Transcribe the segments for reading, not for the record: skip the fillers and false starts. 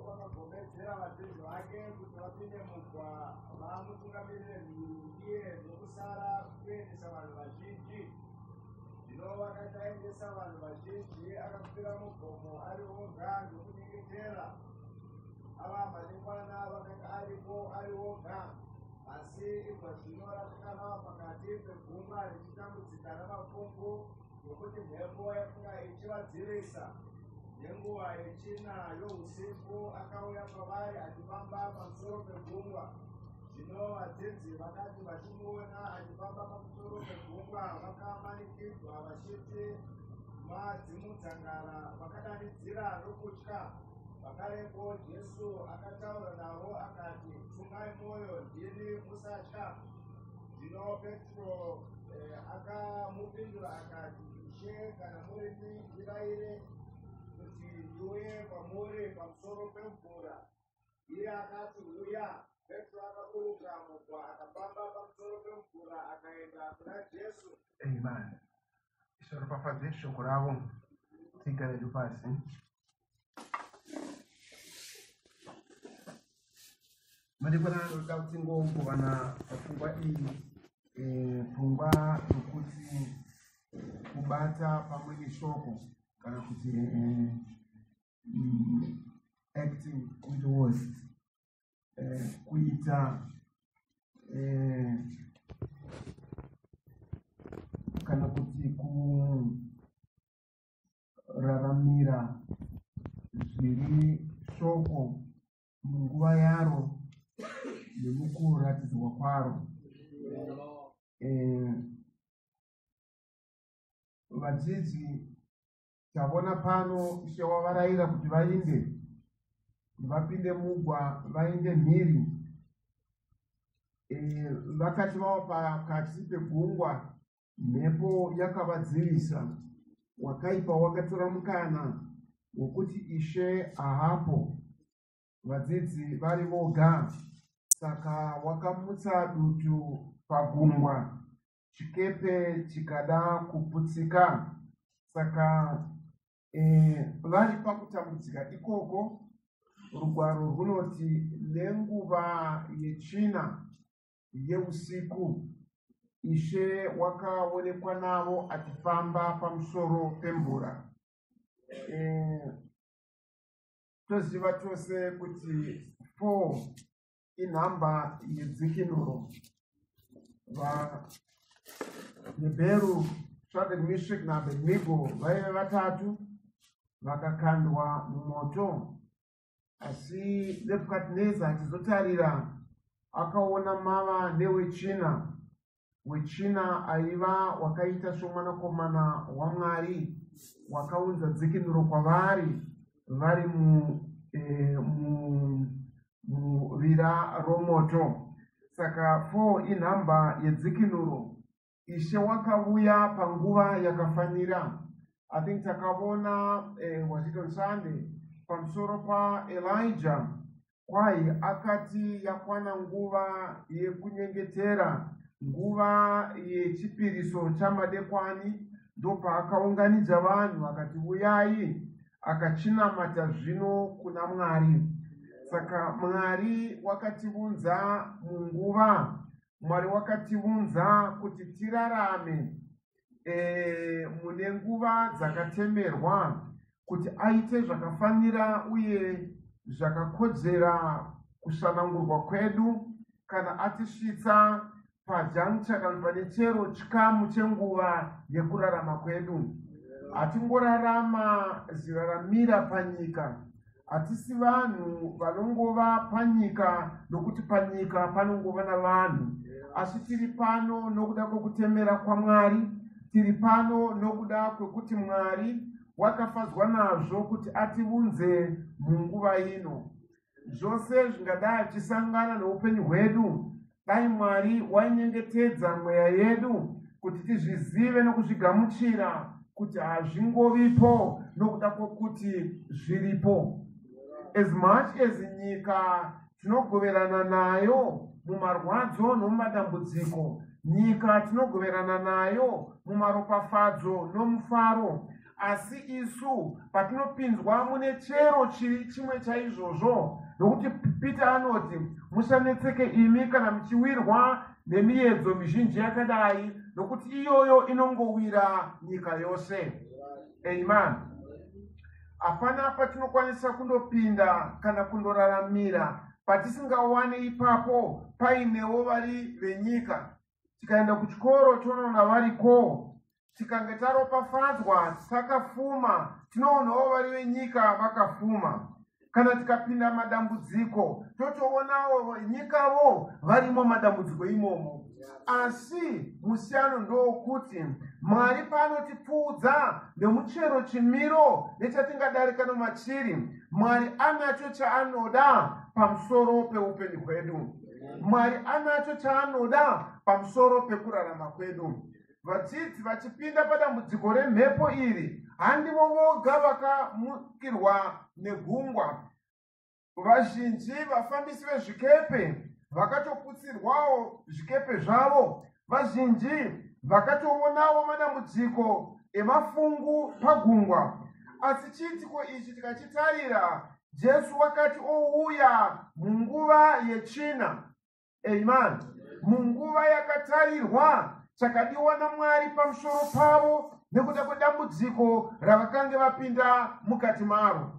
vakagomedzera vatenzi vake kuti vapinde mugwa vamutungamirire iye nokusara kuendesa vanhu vazhinji. Zvino vakati aendesa vanhu vazhinji akakwira mugomo ari oga ndokunyengetera. Ava madekwana vakanga aripo ari oga, asi ibva zvino ratakava pakati pegungwa richitambudzika namafungu nokuti mhepo yakanga ichivadzirisa. Nenguva yechina yousiku akauya kwavari achifamba pamusoro pegungwa. Zvino vadzidzi vakati vachimuona achifamba pamusoro pegungwa vakamanikidzwa vachiti madzimudzangara, vakadanidzira nokutya. Pakarepo Jesu akataura navo akati, tsungai mwoyo, ndini, musatya. Zvino Petro akamupindura akati, Ishe, kana murimi ndirayire kuti ndiuye kwamuri pamusoro pemvura. Iye akati, uya. Petro akaburuka mugwa akafamba pamusoro pemvura akaenda kuna Jesu. Amen. Isoro pafaze shoko ravo tigare pasi. Madekwana anoda kuti ngombowana pfungwa iyi, pfungwa yokuti kubata pamwe neshoko kana kuti acting with words, kuita kana kuti kuraramira zviri shoko munguva yaro nemukuratidzwa kwaro. Vadzidzi taona pano Ishe wavarayira kuti vainde, vapinde mugwa, vainde mhiri. Vakati vava pakati pegungwa, mhepo yakavadzivisa. Wakaipa wakatora mukana wokuti Ishe hapo. Vadzidzi vari voga, saka wakamutsa dutu pagungwa, chikepe chikada kuputsika. Saka vari pakutambudzika ikoko. Rugwaro runoti nenguva yechina yeusiku Ishe wakaonekwa navo achifamba pamusoro pemvura. Toziva tose kuti 4 inhamba yedzikinuro. VaHebheru, Shadrach, Meshach naAbednego vaive vatatu vakakandwa mumoto. Asi Nebhukadhineza achizotarira akaona mava newechina. Wechina aiva wakaita somwanakomana waMwari, wakaunza dzikinuro kwavari vari muvira romoto. Saka 4 inhamba yedzikinuro. Ishe wakauya panguva yakafanira. I think takavona was it on Sunday pamusoro paElijah, kwai akati yakwana nguva yekunyengetera, nguva yechipiriso chamadekwani, ndopa akaunganidza vanhu akati uyai, akachinamata zvino kuna Mwari. Saka Mwari wakatiunza munguva, Mwari wakatiunza kuti tirarame mune nguva dzakatemerwa, kuti aite zvakafanira uye zvakakodzera kusanangurwa kwedu kana atisvitsa pajuncture kana pane chero chikamu chenguva yekurarama kwedu. Hatingorarama ziraramira panyika. Hatisi vanhu vanongova panyika nokuti panyika panongova navanhu, asi tiri pano nokuda kwokutemera kwaMwari. Tiri pano nokuda kwekuti Mwari wakafadzwa nazvo kuti atiunze munguva ino. Zvose zvingadai zvichisangana noupenyu hwedu, dai Mwari wainyengetedza mweya yedu kuti tizvizive nokuzvigamuchira kuti hazvingovipo nokuda kwokuti zviripo. As much as nyika tinogoverana nayo mumarwadzo nomumadambudziko, nyika tinogoverana nayo mumaropafadzo nomufaro, asi isu patinopinzwa mune chero chiri chimwe chaizvozvo, nokuti Peter anoti musanetseke imi kana muchiwirwa nemiedzo mizhinji yakadai, nokuti iyoyo inongowira nyika yose. Amen. Hapana patinokwanisa kundopinda kana kundoraramira patisingawane ipapo painewo vari venyika. Tikaenda kuchikoro tonoona variko, tikange taropafadzwa takafuma tinoonawo vari venyika vakafuma. Kana tikapinda madambudziko totoonawo venyikavo varimo madambudziko imomo. Asi musiyano ndokuti Mwari paanotipfuudza nemuchero chimiro nechatingadarika nomachiri, Mwari anacho chaanoda pamusoro peupenyu hwedu. Mwari anacho chaanoda pamusoro pekurarama kwedu. Vadzidzi vachipinda padambudziko remhepo iri, handivo voga vakamukirwa negungwa. Vazhinji vafambisi vezvikepe vakatoputsirwawo zvikepe zvavo. Vazhinji vakatoonawo madambudziko emafungu pagungwa. Asi chiitiko ichi tikachitarira, Jesu wakati ouya munguva yechina. Amen. Munguva yakatarirwa chakadiwa naMwari pamusoro pavo nekuda kwedambudziko ravakanga vapinda mukati maro.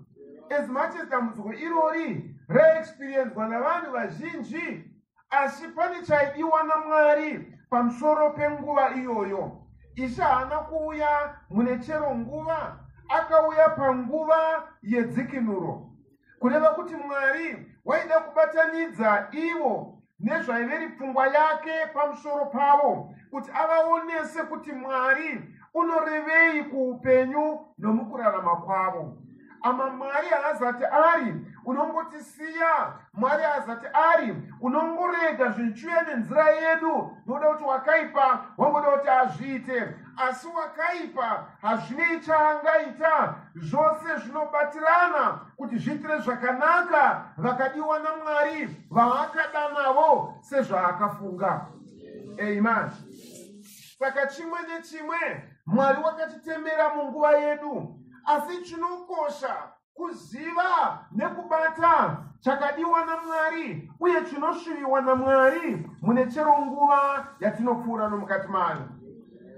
As much as dambudziko irori raexperiencwa navanhu vazhinji, asi pane chaidiwa naMwari pamusoro penguva iyoyo. Ishe haana kuuya mune chero nguva, akauya panguva yedzikinuro. Kureva kuti Mwari waida kubatanidza ivo nezvaiveri pfungwa yake pamusoro pavo, kuti avaonese kuti Mwari unorevei kuupenyu nomukurarama kwavo. Ama Mwari haazati ari unongotisiya, Mwari haazati ari unongorega zvinchuya nenzira yedu nokuda kuti wakaipa wangoda kuti azviite. Asi wakaipa hazvinei chaangaita, zvose zvinobatirana kuti zviitire zvakanaka vakadiwa naMwari vaakada navo sezvaakafunga. Amen. Saka chimwe nechimwe Mwari wakatitembera munguva yedu, asi chinokosha kuziva nekubata chakadiwa naMwari uye chinoshuviwa naMwari mune chero nguva yatinopfuura nomukati mayo.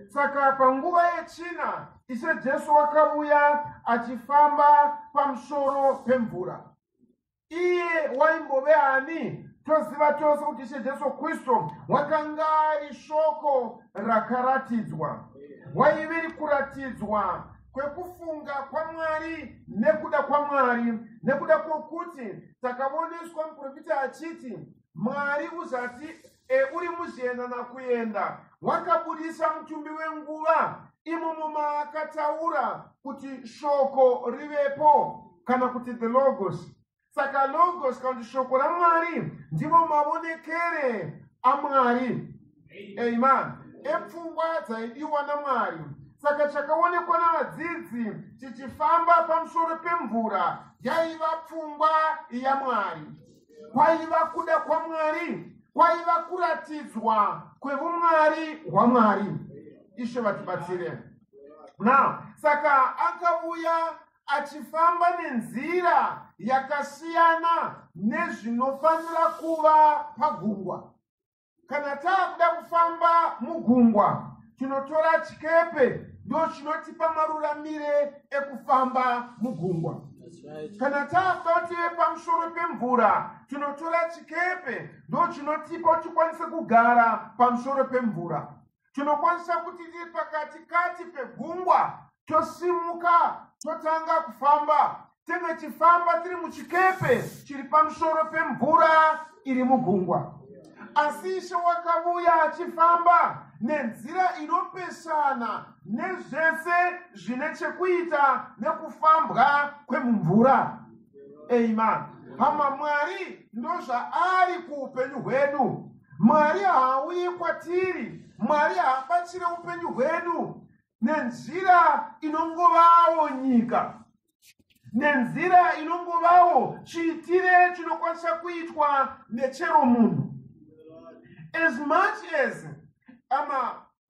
Saka panguva yechina Ishe Jesu wakauya achifamba pamusoro pemvura. Iye waimbove ani? Toziva tose kuti Ishe Jesu Kristu wakanga ari shoko rakaratidzwa. Waiviri kuratidzwa kwekufunga kwaMwari nekuda kwaMwari, nekuda kwokuti takaoneswa muprofita achiti Mwari uzati uri muzvienda nakuenda, wakabudisa mutumbi wenguva imomo maakataura kuti shoko rivepo, kana kuti the logos. Saka logos kana kuti shoko raMwari ndivo maonekere aMwari. Amen. Epfungwa dzaidiwa naMwari. Saka chakaonekwa navadzidzi chichifamba pamusoro pemvura yaiva pfungwa yaMwari. Kwaiva kuda kwaMwari, kwaiva kuratidzwa kwevumwari hwaMwari. Ishe vatibatsire. Now, saka akauya achifamba nenzira yakasiyana nezvinofanira kuva pagungwa. Kana taakuda kufamba mugungwa, tinotora chikepe ndo chinotipa maruramire ekufamba mugungwa. Kana taakuda tive pamusoro pemvura, tinotora chikepe ndo chinotipa kuti tikwanise kugara pamusoro pemvura. Tinokwanisa kuti tiri pakati pegungwa, tosimuka totanga kufamba. Tenge chifamba tiri muchikepe chiri pamusoro pemvura iri mugungwa. Asi Ishe wakauya achifamba nenzira inopesana nezvese zvine chekuita nekufambwa kwemumvura. Amen. Hama Mwari ndozvaari kuupenyu hwedu. Mwari haauyi kwatiri, Mwari haabatsire upenyu hwedu nenzira inongovawo nyika, nenzira inongovawo chiitire chinokwanisa kuitwa nechero munhu. As much as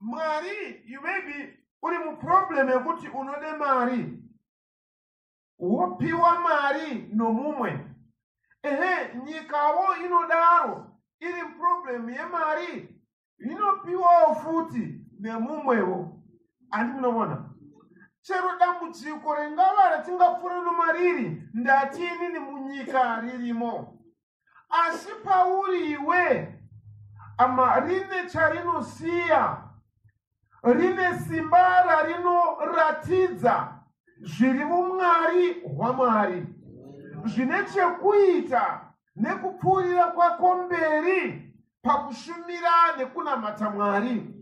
Mwari, you may be uri problem yekuti unode mari, wopiwa mari nomumwe. Nyikawo inodaro iri problem yemari, inopiwawo futi nemumwewo. Andi munobona? Chero dambudziko ringava ratingapfuura nomariri ndatini ni munyika ririmo. Asi pauri iwe rine charinosiya, rine simba rarinoratidza zviri umwari hwaMwari, zvine chekuita nekupfuurira kwako mberi pakushumira nekunamata Mwari,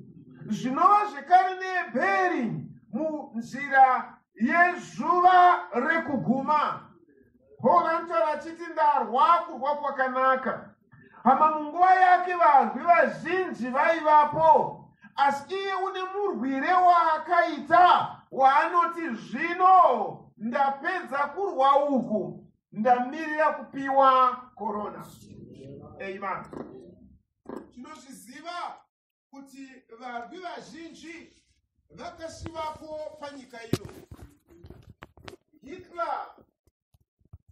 zvinova zvekare nebheri munzira yezuva rekuguma. Pauro anotaura achiti ndarwa kurwa kwakanaka. Hama munguva yake varwi vazhinji vaivapo, asi iye une murwire waakaita waanoti zvino ndapedza kurwa uku, ndamirira kupiwa korona. Amen. Tinozviziva kuti varwi vazhinji vakasivapo panyika ino. Hitler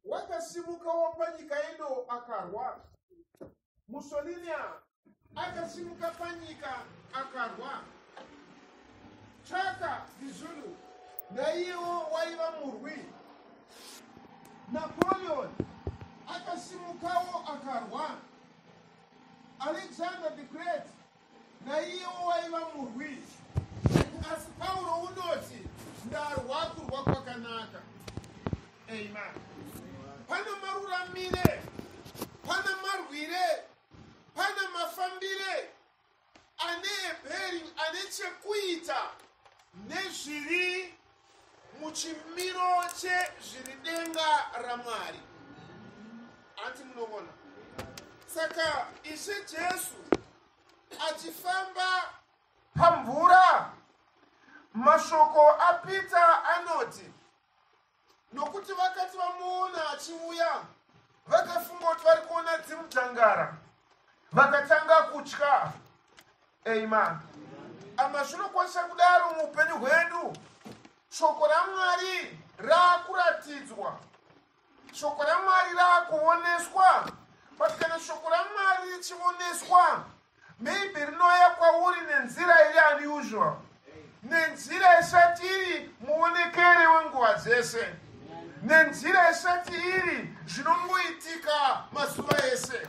wakasimukawo panyika ino akarwa. Mussolini akasimuka panyika akarwa. Chaka Bizulu naiyewo waiva murwi. Napoleon akasimukawo akarwa. Alexander the Great naiyewo waiva murwi. Asi Paulo unoti ndarwa kurwa kwakanaka. Amen. Pana maruramire, pana marwire, pana mafambire ane chekuita nezviri muchimiro chezviri denga raMwari. Anti munobona? Saka Ishe Jesu achifamba pamvura, mashoko apita anoti, nokuti vakati vamuona achiuya, vakafunga kuti vari kuona dzimutangara, vakatanga kutya. Amen. Ama zvinokwanisa kudaro muupenyu hwedu, shoko raMwari raakuratidzwa, shoko raMwari raakuoneswa. But kana shoko raMwari richioneswa, maybe rinouya kwauri nenzira iri unusual, nenzira isati iri muonekere wenguva dzese, nenzira isati iri zvinongoitika mazuva ese.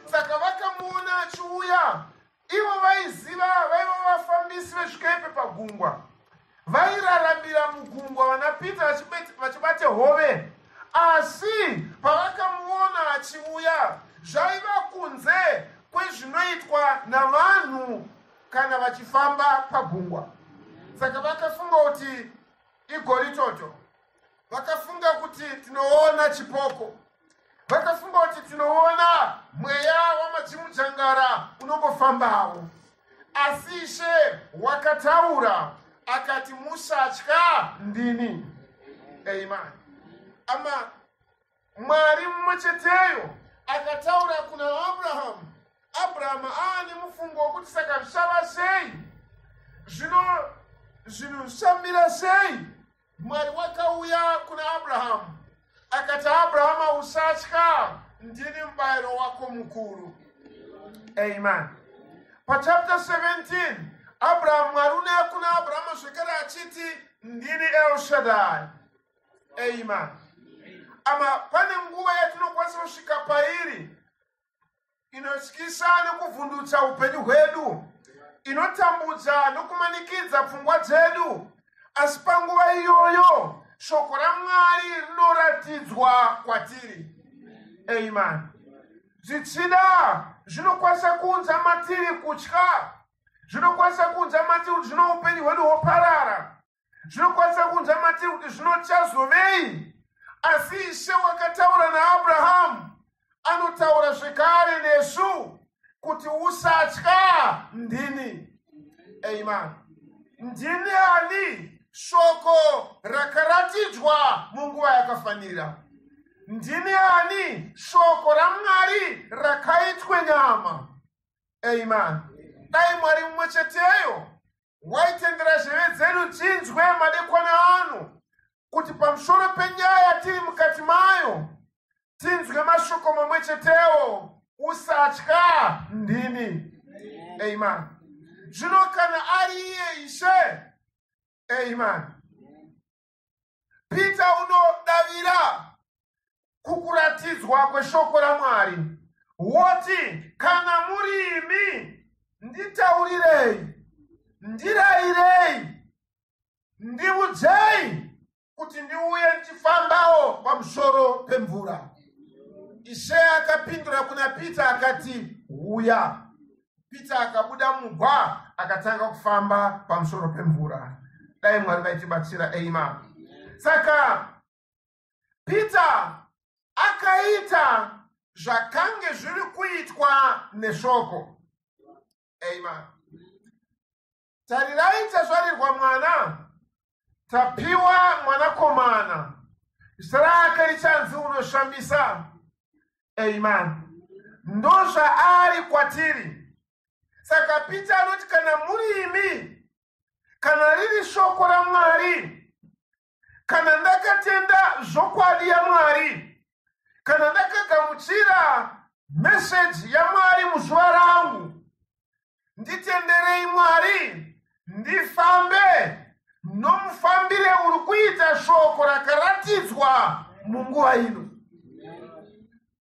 Saka vakamuona achiuya, ivo vaiziva, vaiva vafambisi vezvikepe pagungwa, vairaramira mugungwa, vanapita vachibate hove. Asi pavakamuona achiuya, zvaiva kunze kwezvinoitwa navanhu kana vachifamba pagungwa. Saka vakafunga kuti igori toto, vakafunga kuti tinoona chipoko, vakafunga kuti tinoona mweya wamadzimujangara unongofambawo. Asi Ishe wakataura akati musatya ndini. Amen. Ama Mwari mumwecheteyo akataura kuna Abrahamu. Abrahamu aane mufungo wokuti saka zvichava sei, zvinoshamira sei. Mwari wakauya kuna Abrahamu akati, Abrahamu usatya, ndini mubayiro wako mukuru. Amen. Pachapter 17 Abrahamu, Mwari unouya kuna Abrahamu zvekare achiti ndini El Shaddai. Amen. Ama pane nguva yatinokwanisa kusvika pairi inotyisa nekuvhundutsa upenyu hwedu, inotambudza nokumanikidza pfungwa dzedu. Asi panguva iyoyo shoko raMwari rinoratidzwa kwatiri. Amen. Zvichida zvinokwanisa kuunza matiri kutya, zvinokwanisa kuunza matiri kuti zvino upenyu hwedu hwoparara, zvinokwanisa kuunza matiri kuti zvino chazovei. Asi Ishe wakataura naAbrahamu anotaura zvekare nesu kuti usatya ndini. Amen. Ndini ani shoko rakaratidzwa munguva yakafanira. Ndini ani shoko raMwari rakaitwe nyama. Amen. Dai Mwari mumwecheteyo waitendera zheve dzedu tinzwe madekwana anu kuti pamusoro penyaya tiri mukati mayo tinzwe mashoko mamwe chetewo usatya ndini. Amen. Zvino kana ari iye Ishe, amen, Peter unodavira kukuratidzwa kweshoko raMwari woti kana muri imi nditaurirei, ndirayirei, ndiudzei kuti ndiuye ndichifambawo pamusoro pemvura. Ishe akapindura kuna Peter akati uya. Peter akabuda mugwa akatanga kufamba pamusoro pemvura. Dai Mwari vaitibatsira. Amen. Saka Peter akaita zvakange zviri kuitwa neshoko. Amen. Tarirai tazvarirwa mwana, tapiwa mwanakomana, zita rake richanzi unoshambisa. Amen. Ndozva ari kwatiri. Saka Peter anoti kana muri imi, kana riri shoko raMwari, kana ndakatenda zvokwadi yaMwari, kana ndakagamuchira message yaMwari muzuva rangu, nditenderei Mwari ndifambe nomufambire uri kuita shoko rakaratidzwa munguva ino.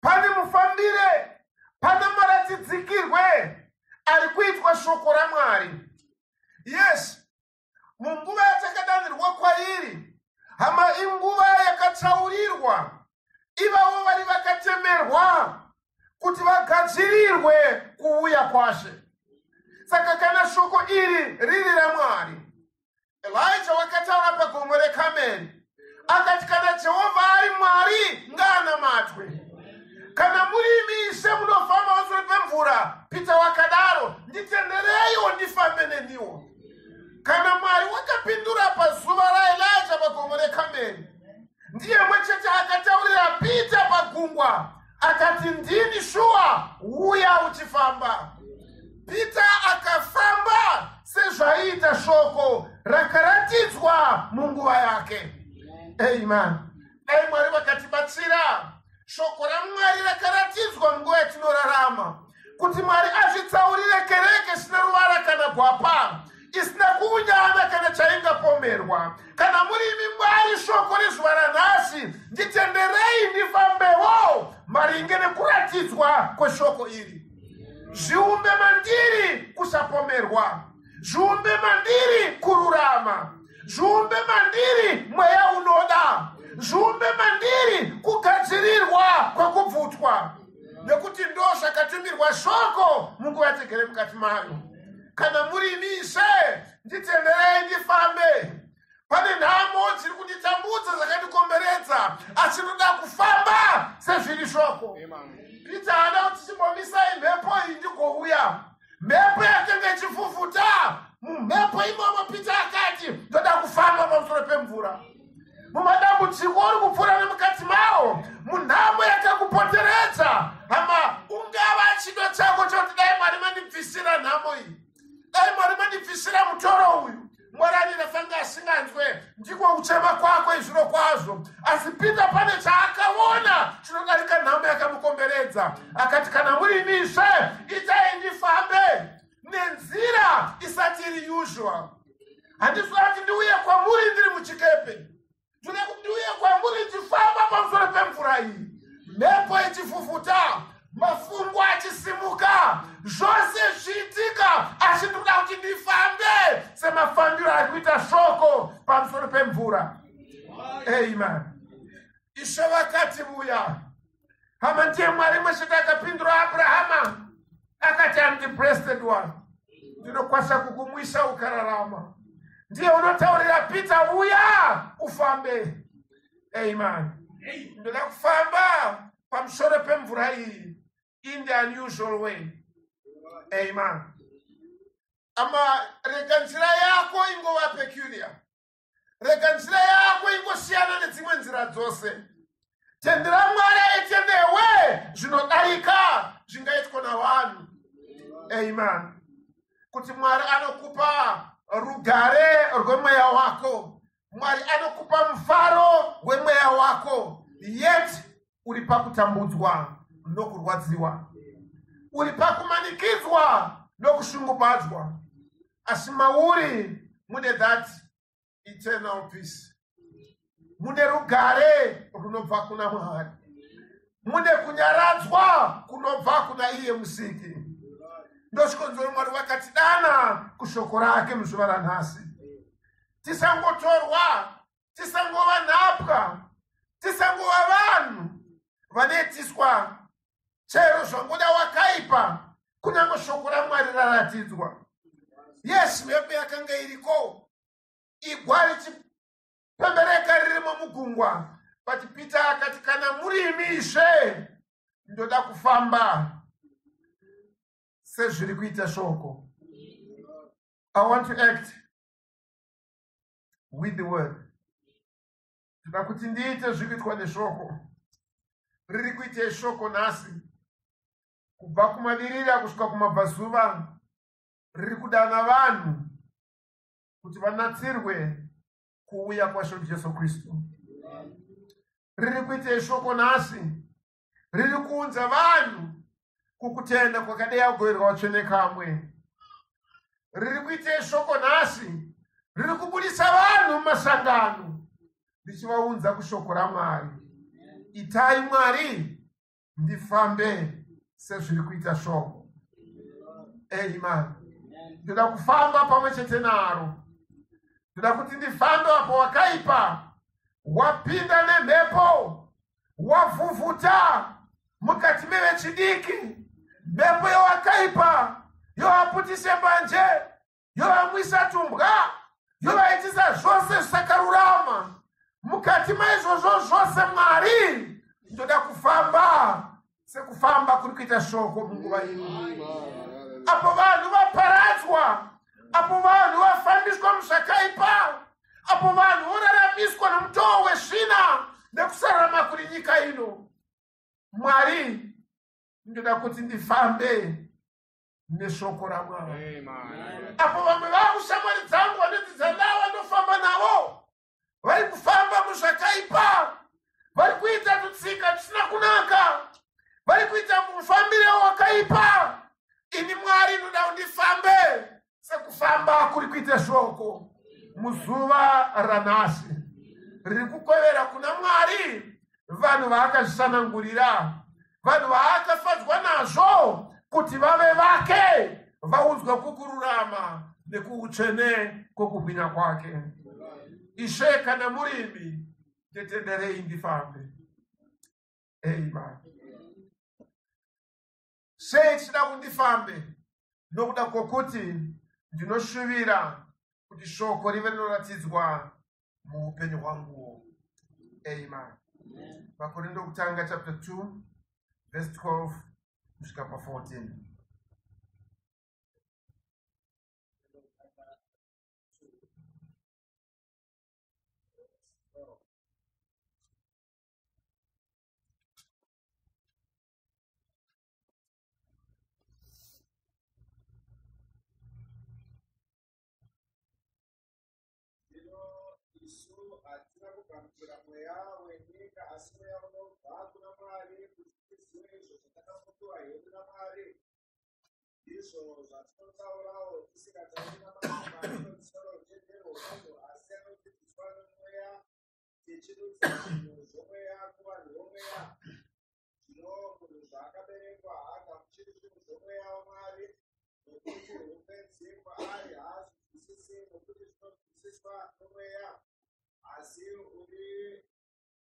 Pane mufambire, pane maratidzikirwe ari kuitwa shoko raMwari. Yes, munguva yatakadanirwa kwairi, hama inguva yakatsaurirwa ivavo vari vakatemerwa kuti vagadzirirwe kuuya kwashe. Saka kana shoko iri riri raMwari, Elijah wakataura pagomo reKameri akati kana Jehovha ari Mwari ngaanamatwe. Kana muri imi Ishe munofamba pamusoro pemvura, Peter wakadaro, nditendereiwo ndifambe neniwo. Kana Mwari wakapindura pazuva raElijah pagomo reKameri, ndiye mwechete akataurira Peter pagungwa akati ndini shuwa uya uchifamba. Peter akafamba sezvaita shoko rakaratidzwa munguva yake. Amen. Dai Mwari vakatibatsira shoko raMwari rakaratidzwa munguva yatinorarama, kuti Mwari azvitsaurire kereke isina ruvara kana gwapa, isina kuunyana kana chaingapomerwa. Kana muri imi Mwari shoko rezuva ranhasi, nditenderei ndifambewo maringe nekuratidzwa kweshoko iri. Zviumbe mandiri kusapomerwa, zviumbe mandiri kururama, zviumbe mandiri mweya unoda, zviumbe mandiri kugadzirirwa kwekubvutwa, nekuti ndo zvakatumirwa shoko munguva yatigere mukati mayo. Kana muri imi Ishe, nditenderei ndifambe. Pane nhamo dziri kunditambudza dzakatikomberedza, asi ndoda kufamba sezviri shoko. Peter haana kuti chimbomisai mhepo iyi ndigouya. Mhepo yakanga ichifufuta, mumhepo imomo Peter akati ndoda kufamba pamusoro pemvura. Mumadambudziko uri kupfuura nemukati mawo, munhamo yakakupoteredza, hama ungava chido chako choti dai Mwari mandibvisira nhamo iyi, dai Mwari mandibvisira mutoro uyu. Mwari anirafanga asinganzwe, ndiko kuchema kwako izvino kwazvo. Asi Peter pane chaakaona chinodarika nhamo yakamukomberedza, akati kana muri imi Ishe, itai ndifambe nenzira isati iri usual. Handisati ndiuye kwamuri ndiri muchikepe, tune ndiuye kwamuri ndichifamba pamusoro pemvura iyi, mhepo ichifufuta, mafungu achisimuka, zvose zviitika, asi ndoda kuti ndifambe semafambiro ari kuita shoko pamusoro pemvura. Amen. Ishe vakati uya, hama ndiye Mwari mwechete akapindura Abrahama akati I'm the breasted one, ndinokwasha kukumwisa ukararama. Ndiye unotaurira Peter uya ufambe. Amen. Ndoda kufamba pamusoro pemvura iyi in the unusual way. Amen. Ama rega nzira yako ingova peculiar, rega nzira yako ingosiyana nedzimwe nzira dzose. Tendera Mwari aitendewe zvinodarika zvingaitwa navanhu. Amen. Kuti Mwari anokupa rugare rwemweya wako. Mwari anokupa mfaro wemweya wako, yet uri pakutambudzwa nokurwadziwa, uri pakumanikidzwa nokushungubadzwa, asi mauri mune that eternal peace, mune rugare runobva kuna Mwari, mune kunyaradzwa kunobva kuna iye musiki. Ndoshikonzero Mwari vakatidana kushoko rake muzuva ranhasi. Tisangotorwa, tisangova nhapwa, tisangova vanhu vanetiswa chero zvangoda wakaipa, kunyange shoko raMwari raratidzwa. Yes, mhepo yakanga iriko igwa richipembereka ririmo mugungwa, but Peter akati kana murimi Ishe, ndoda kufamba sezviri kuita shoko. I want to act with the word. Ndoda kuti ndiite zvikuitwa neshoko. Riri kuita shoko nhasi, kubva kumavirira kusvika kumabvazuva, riri kudana vanhu kuti vanatsirwe kuuya kwasho Jesu Kristu. Riri kuita shoko nhasi, riri kuunza vanhu kukutenda kwakadeya kugoverwa vatsvene kamwe. Riri kuita shoko nhasi, riri kubudisa vanhu mumasangano richivaunza kushoko raMwari. Itai Mwari ndifambe sezviri kuita shoko. Amen. Ndoda kufamba pamwe chete naro. Ndoda kuti ndifambe apo wakaipa wapinda nemhepo, wavhuvhuta mukati mevechidiki. Mhepo yowakaipa yovaputise mbanje, yovamwisa tumbwa, yovaitisa zvose zvisakarurama. Mukati maizvozvo zvose Mwari ndoda kufamba sekufamba kuri kuita shoko munguva ino. Apo vanhu vaparadzwa, apo vanhu vafambiswa muzvakaipa, apo vanhu voraramiswa nomutoo wezvina nekusarama kuri nyika ino. Mwari ndoda kuti ndifambe neshoko raMwari. Apo vamwe vakushamwari dzangu vanodzidza navo vanofamba navo vari kufamba muzvakaipa, vari kuita tutsika tusina kunaka, vari kuita mufambire wakaipa, ini Mwari ndoda ndifambe sekufamba kuri kuita shoko muzuva ranhasi. Riri kukwevera kuna Mwari vanhu vaakazvisanangurira, vanhu vaakafadzwa nazvo kuti vave vake, vaunzwa kukururama nekuutsvene kwokubwinya kwake. Ishe kana murimi nditenderei ndifambe. Amen. Sei tichida kundifambe? Nokuda kwokuti ndinoshuvira kuti shoko rive rinoratidzwa muupenyu hwanguwo. Amen. Makorinto okutanga chapter 2 verse 12 kusvika pa 14. Isu hatina kugamuchira mweya wenyika, asi mweya unobva kuna Mwari, kuti tizive izvo zvatakafungiwa hedu naMwari. Ndizvo zvatinotaurawo, tisingatauri namashoko anodzidzisa uchenjeri hwevanhu, asi anodzidziswa nomweya, tichidutsa zvinhu zvomweya kuvanhu vomweya. Zvino munhu zvaakaberekwa haagamuchiri zvinhu zvomweya waMwari, nokuti upenzi kwaari haazvinzwisisi, nokuti zvinonzwisiswa nomweya. Asi uri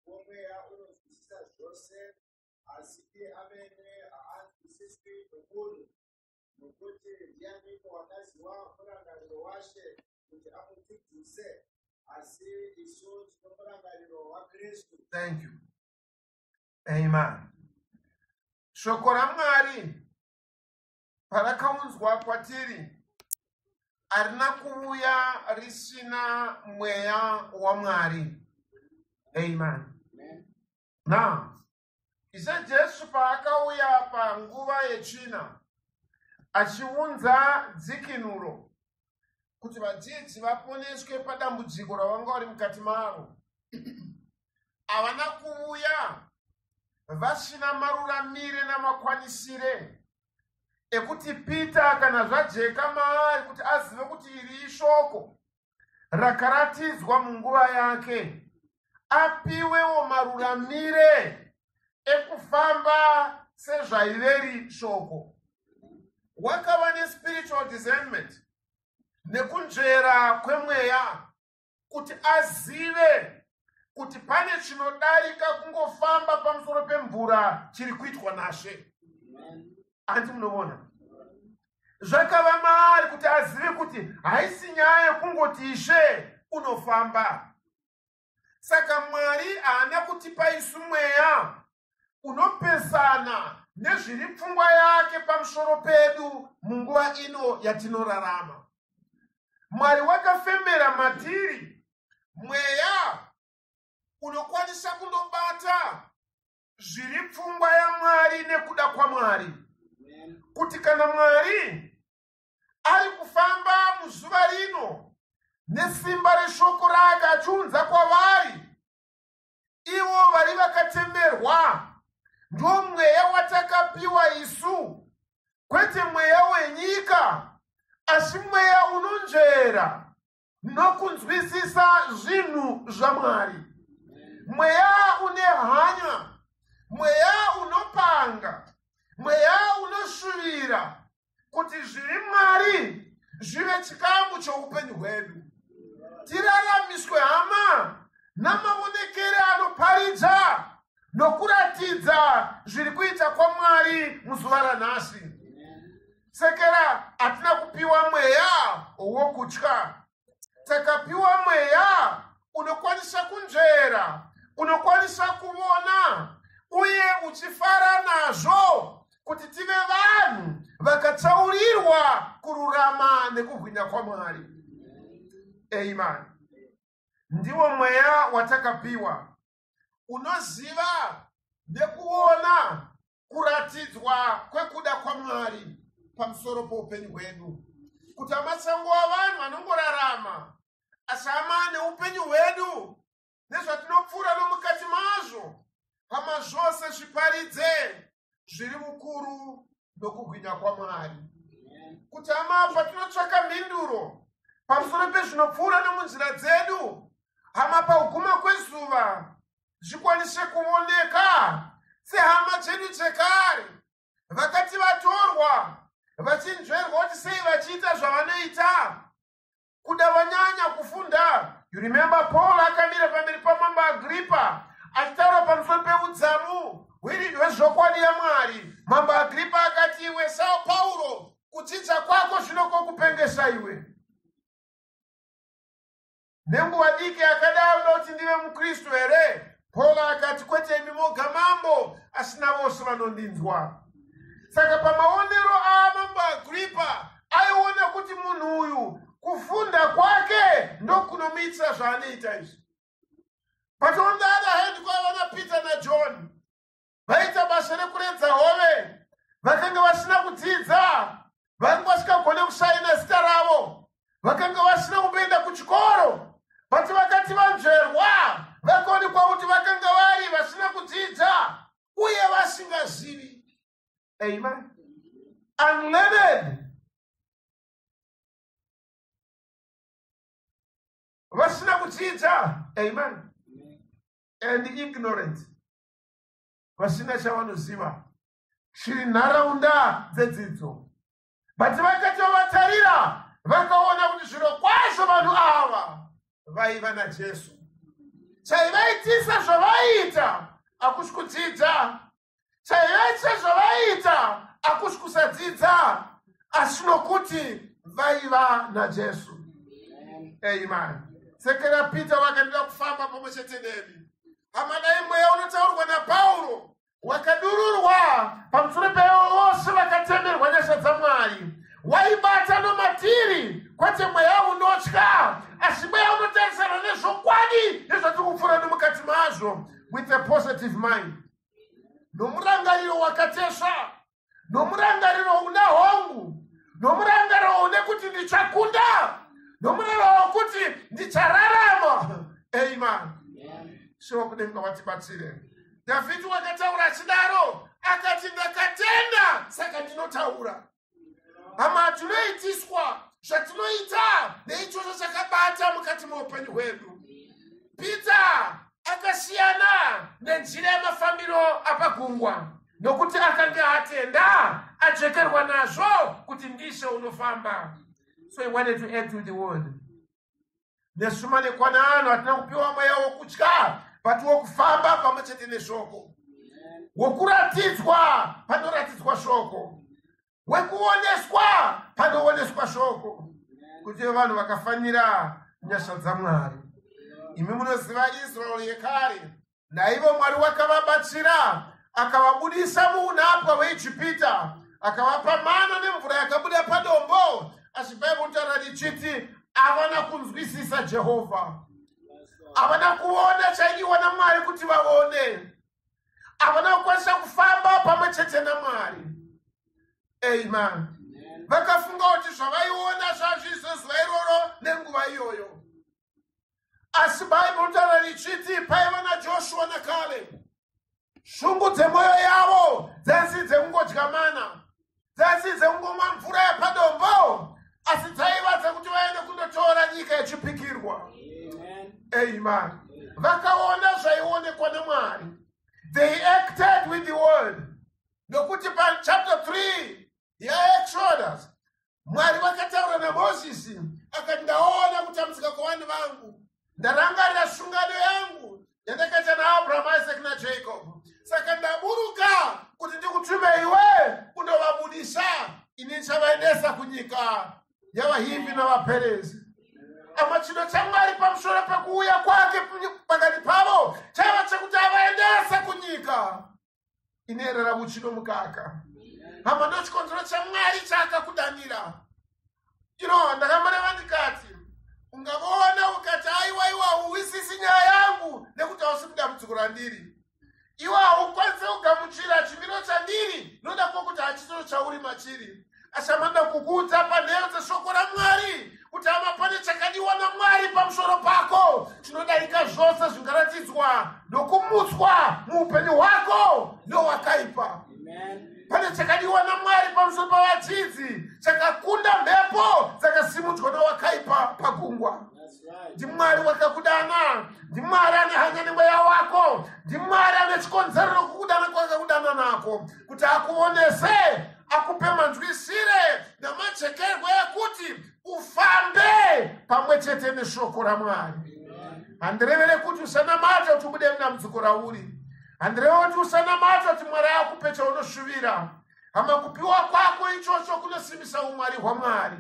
womweya unonzwisisa zvose, asi iye amene haanzwisiswi nomunhu, nokuti ndianiko wakaziva murangariro waShe kuti amudzidzise, asi isu tino murangariro waKristu. Thank you. Amen. Shoko raMwari parakaunzwa kwatiri harina kuuya risina mweya waMwari. Amen. Now, Ishe Jesu paakauya panguva yetsvina achiunza dzikinuro, kuti vadzidzi vaponeswe padambudziko ravanga vari mukati mavo. Havana kuuya vasina maruramire namakwanisire ekuti Pita kana zvajeka maari kuti azive kuti iri ishoko rakaratidzwa munguva yake, apiwewo maruramire ekufamba sezvaiveri shoko. Wakava nespiritual discernment nekunzvera kwemweya kuti azive kuti pane chinodarika kungofamba pamusoro pemvura chiri kuitwa naShe. Andi munoona? Zvakava maari kuti azive kuti haisi nyaya yekungoti Ishe unofamba. Saka Mwari haana kutipa isu mweya unopesana nezviri pfungwa yake pamusoro pedu munguva ino yatinorarama. Mwari wakafembera matiri mweya unokwanisa kundobata zviri pfungwa yaMwari nekuda kwaMwari. Kuti kana Mwari ari kufamba muzuva rino nesimba reshoko rake achiunza kwavari, ivo vari vakatemberwa, ndo mweya watakapiwa isu, kwete mweya wenyika, asi mweya unonzvera nokunzwisisa zvinhu zvaMwari, mweya une hanya, mweya unopanga, mweya unoshuvira kuti zviri Mwari zvive chikamu choupenyu hwedu. Tiraramiswe hama namaonekere anoparidza nokuratidza zviri kuita kwaMwari muzuva ranhasi. Sekera hatina kupiwa mweya wokutya, takapiwa mweya unokwanisa kunzvera, unokwanisa kuona, uye uchifara nazvo kuti tive vanhu vakatsaurirwa kururama nekubwinya kwaMwari. Amen. Ndiwo mweya watakapiwa unoziva nekuona kuratidzwa kwekuda kwaMwari pamusoro poupenyu hwedu, kuti amatsango avanhu vanongorarama asi amane upenyu hwedu nezvatinopfuura nomukati mazvo, hama zvose zviparidze zviri mukuru nokubwinya kwaMwari. Kuti hama patinotsvaka mhinduro pamusoro pezvinopfuura nomunzira dzedu, hama pakuguma kwezuva zvikwanise kuoneka sehama dzedu dzekare vakati vatorwa vachinzverwa kuti sei vachiita zvavanoita kuda vanyanya kufunda. You remember Paul akamira pamberi paMambo Agripa achitaura pamusoro peudzamu hwezvokwadi yaMwari. Mambo Agripa akati, iwe Sao Paulo, kudzidza kwako zvinokokupengesa iwe. Nenguva diki akadauda kuti ndive muKristu here? Paul akati, kwete imi moga mambo, asina vose vanondinzwa. Saka pamaonero aMambo Agripa aiona kuti munhu uyu kufunda kwake ndokunomuitira zvaanoita izvi. But on the other hand, kwavana Peter na John vaita basa rekuredza hove, vakanga vasina kudzidza, vanga vasikagone kusaina zita ravo, vakanga vasina kuenda kuchikoro, but vakati vanzverwa vakaonekwa kuti vakanga vari vasina kudzidza uye vasingazivi. Amen. Unlearned, vasina kudzidza. Amen. And ignorant, vasina chavanoziva chiri nharaunda dzedzidzo. But vakati vavatarira vakaona kuti zviro kwazvo vanhu ava vaiva naJesu. Chaivaitisa zvavaita hakusi kudzidza, chaivaitisa zvavaita hakusi kusadzidza, asi nokuti vaiva naJesu. Amen. Sekera Peter vakaenda kufamba pamwe chete nemi. Hama dai mweya unotaurwa naPaulo wakadururwa pamusoro pevose vakatemerwa nyasha dzaMwari, waibata nomatiri, kwete mweya unotya, asi mweya unotarisana nezvokwadi nezvatikupfuura nomukati mazvo with a positive mind, nomurangariro wakatesva, nomurangariro una hongu, nomurangariro une kuti ndichakunda, nomulalo wokuti ndichararama. Amen. Shoko denga watibatsire. Davhidhi wakataura achidaro akati ndakatenda saka ndinotaura. Hama tinoitiswa zvatinoita neichocho chakabata mukati meupenyu hwedu. Peter akasiyana nenjira yamafambiro apagungwa nokuti akanga atenda ajekerwa nazvo kuti ndishe unofamba. So he wanted to add to the word. Nesuma nekwana ano atina kupiwa mweya wokutya but wokufamba pamwechete neshoko. Wokuratidzwa panoratidzwa shoko. Wekuoneswa panooneswa shoko. Kuti vanhu vakafanira nyasha dzaMwari. Imi munoziva Israeli yekare. Naivo Mwari wakavabatsira akavabudisa muunapwa hweIjipita akavapa mana nemvura yakabuda padombo. Asi Bhaibheri richiti havana kunzwisisa Jehovha. Havana kuona chaidiwa naMwari kuti vaone. Havana kukwanisa kufamba pamwechete naMwari. Amen. Vakafunga kuti zvavaiona zvazvizo zuva iroro nenguva iyoyo. Asi Bhaibheri richiti paiva naJoshua naKalebu. Shungu dzemwoyo yavo dzasi dzekungodya mana, dzasi dzekungomwa mvura yapadombo, asi dzaiva dzekuti vaende kundotora nyika yechipikirwa. Amen. Vakaona zvaionekwa naMwari. They acted with the word. Nokuti pa chapter 3 yaExodus, Mwari vakataura naMozisi akati ndaona kutambudzika kwavanhu vangu, ndarangarira sungano yangu yandakaita naAbraham, Isaac naJacob. Saka ndaburuka kuti ndikutume iwe kundovabudisa. Ini ndichavaendesa kunyika yavaHivhi navaPerezi. Ama chino chaMwari pamusoro pekuuya kwake pakati pavo chaiva chekuti avaendesa kunyika inerera muchino mukaka. Hama ndochikonzero chaMwari chaakakudanira. Ndakamboreva ndikati ungavaona ukati aiwa uwisisi nyaya yangu nekuti hausi kudambudziko randiri. Iwe haukwanise kugamuchira chimiro chandiri noda kwokuti hachisiro chauri machiri. Ashamanda kukuudza panheyo dzeshoko raMwari kuti ama pane chakadiwa naMwari pamusoro pako chinodarika zvose zvingaratidzwa nokumutswa muupenyu hwako nowakaipa. Pane chakadiwa naMwari pamusoro pavadzidzi chakakunda mhepo dzakasimudzwa nowakaipa pagungwa. NdiMwari wakakudana, ndiMwari ane hanya nemweya wako, ndiMwari ane chikonzero kukudana kwakakudana nako kuti akuonese, akupe manzwisire namajekerwo ekuti ufambe pamwechete neshoko raMwari. Handirevere kuti usanamata kuti ubude mudambudziko rauri. Handireve kuti usanamata kuti Mwari akupe chaunoshuvira. Hama kupiwa kwako ichocho kunosimbisa umwari hwaMwari.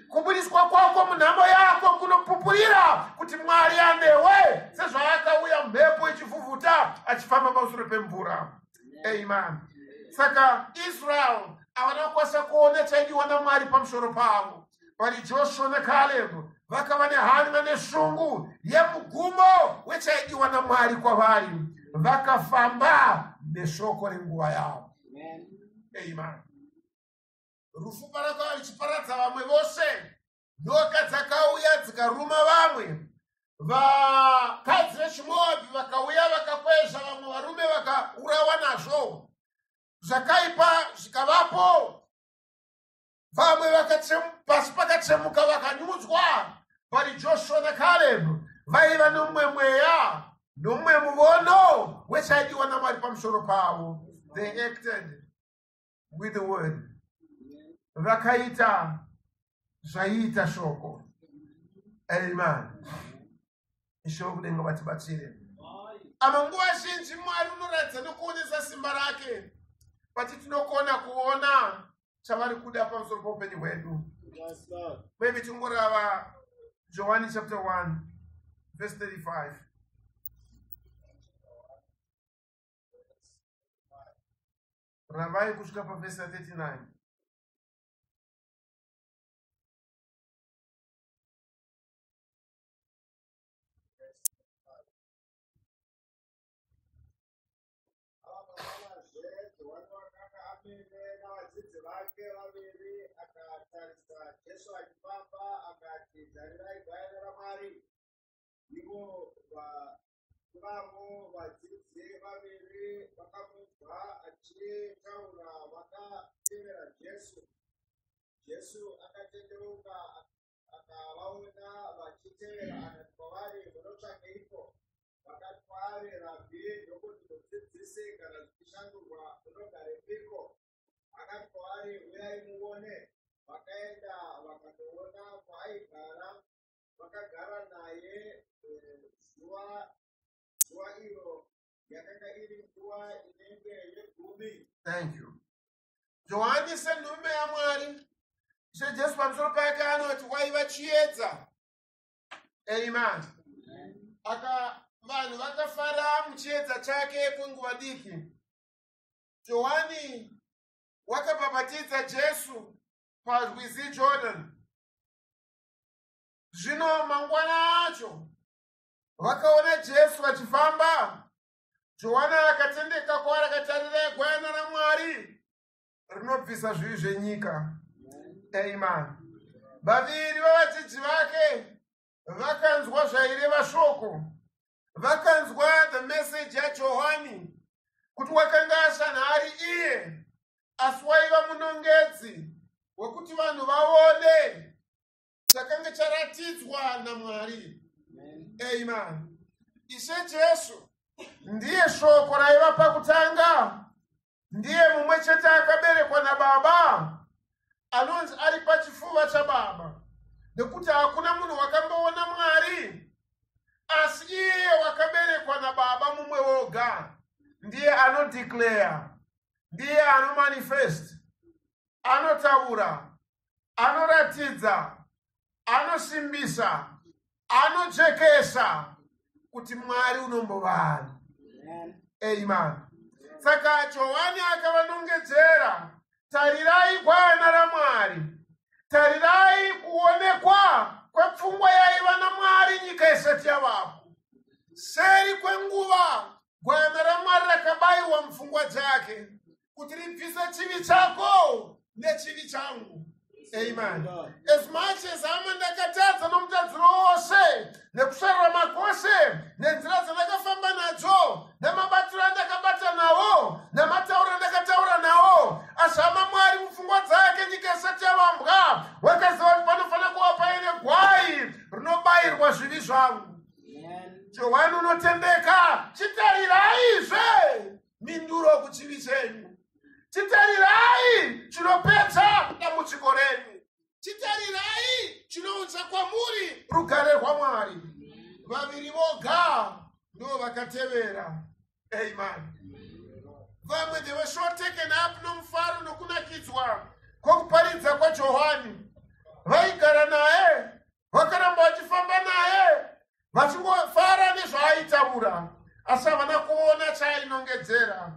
Kubudiswa kwako munhamo yako kunopupurira kuti Mwari anewe sezvaakauya mhepo ichivhuvhuta achifamba pamusoro pemvura. Amen. Saka Israel havana kukwanisa kuona chaidiwa naMwari pamusoro pavo. Vari Joshua naKalebu vakava nehanya neshungu yemugumo wechaidiwa naMwari kwavari. Vakafamba neshoko renguva yavo. Amen. Rufu parakava richiparadza vamwe vose, nyoka dzakauya dzikaruma vamwe. Vakadzi vechiMoabhu vakauya vakakwezva vamwe varume vakaurawa nazvo. Zvakaipa zvikavapo. Vamwe pasi pakatsemuka vakanyudzwa. Vari Joshua naKalebu vaiva nomumwe mweya nomumwe muvono wechaidiwa naMwari pamusoro pavo. They acted with the word. Vakaita zvaita shoko. Amen. Ishoko denga vatibatsire. Ama nguva zhinji Mwari unoratidza nokuonesa simba rake, pati tinokona kuona chavari kuda pamusoro poupenyu hwedu. Maybe tingorava Johani chapter 1 verse 35. Ravai kusvika paverse 39. amene na vadzidzi vake vaviri akatarisa Jesu achifamba akati, tarirai gwayana raMwari. Ivo vavamo vadzidzi vaviri vakamuzwa achitaura vakatevera Jesu. Jesu akatendeuka akavaona vachitevera akati kwavari, munotsvakeiko? Vakati kwaari, Rabhi, ndokuti mudzidzisi, kana zvichishandurwa munogarepiko? Akati kwavari, uyai muone. Vakaenda vakandoona kwaaigara, vakagara naye zuva iro yakanga iri nguva inenge yegumi. Thank you. Johani senhume yaMwari. Ishe Jesu pamusoro pake anoti waiva chiedza. Amen. Vanhu vakafara muchiedza chake kwenguva diki. Johani wakabhabhatidza Jesu parwizi Jordan. Zvino mangwana acho vakaona Jesu achifamba. Johani akatendeka kwaari akatarira gwayana raMwari rinobvisa zvivi zvenyika. Amen. Vaviri vavadzidzi vake vakanzwa zvaireva shoko. Vakanzwa the message yaJohani kuti wakanga asanhari iye, asi waiva munongedzi wekuti vanhu vaone chakanga charatidzwa naMwari. Amen. Ishe Jesu ndiye shoko raiva pakutanga. Ndiye mumwe chete akaberekwa naBaba, anonzi ari pachifuva chaBaba, nekuti hakuna munhu wakamboona Mwari, asi iye wakaberekwa naBaba mumwe woga. Ndiye anodeclare, ndiye anomanifest, anotaura, anoratidza, anosimbisa, anojekesa kuti Mwari unombova. Amen. Saka Johani akavanongedzera, tarirai gwayana raMwari. Tarirai kuonekwa kwepfungwa yaiva naMwari nyika isati yavapo. Seri kwenguva gwayana raMwari rakabayiwa mupfungwa dzake kuti ribvise chivi chako nechivi changu. Amen. As much as ndakatadza nomutadziro wose nekusarura makose nenzira dzandakafamba nadzo namabatiro andakabata nawo namatauro andakataura nawo, asi hama Mwari mupfungwa dzake nyika isati yavambwa wakaziva kuti panofanira kuva paine gwai rinobayirwa zvivi zvangu. Johani unotendeka, chitarirai minduro kuchivi chenyu. Chitarirai chinopedza dambudziko renyu. Chitarirai chinounza kwamuri rugare rwaMwari. Vaviri voga ndo vakatevera. Amen. Vamwe they were short taken up nomufaro nokunakidzwa kwokuparidza kwaJohani. Vaigara naye, vakaramba vachifamba naye, vachingofara nezvaaitaura, asi havana kuona chaainongedzera.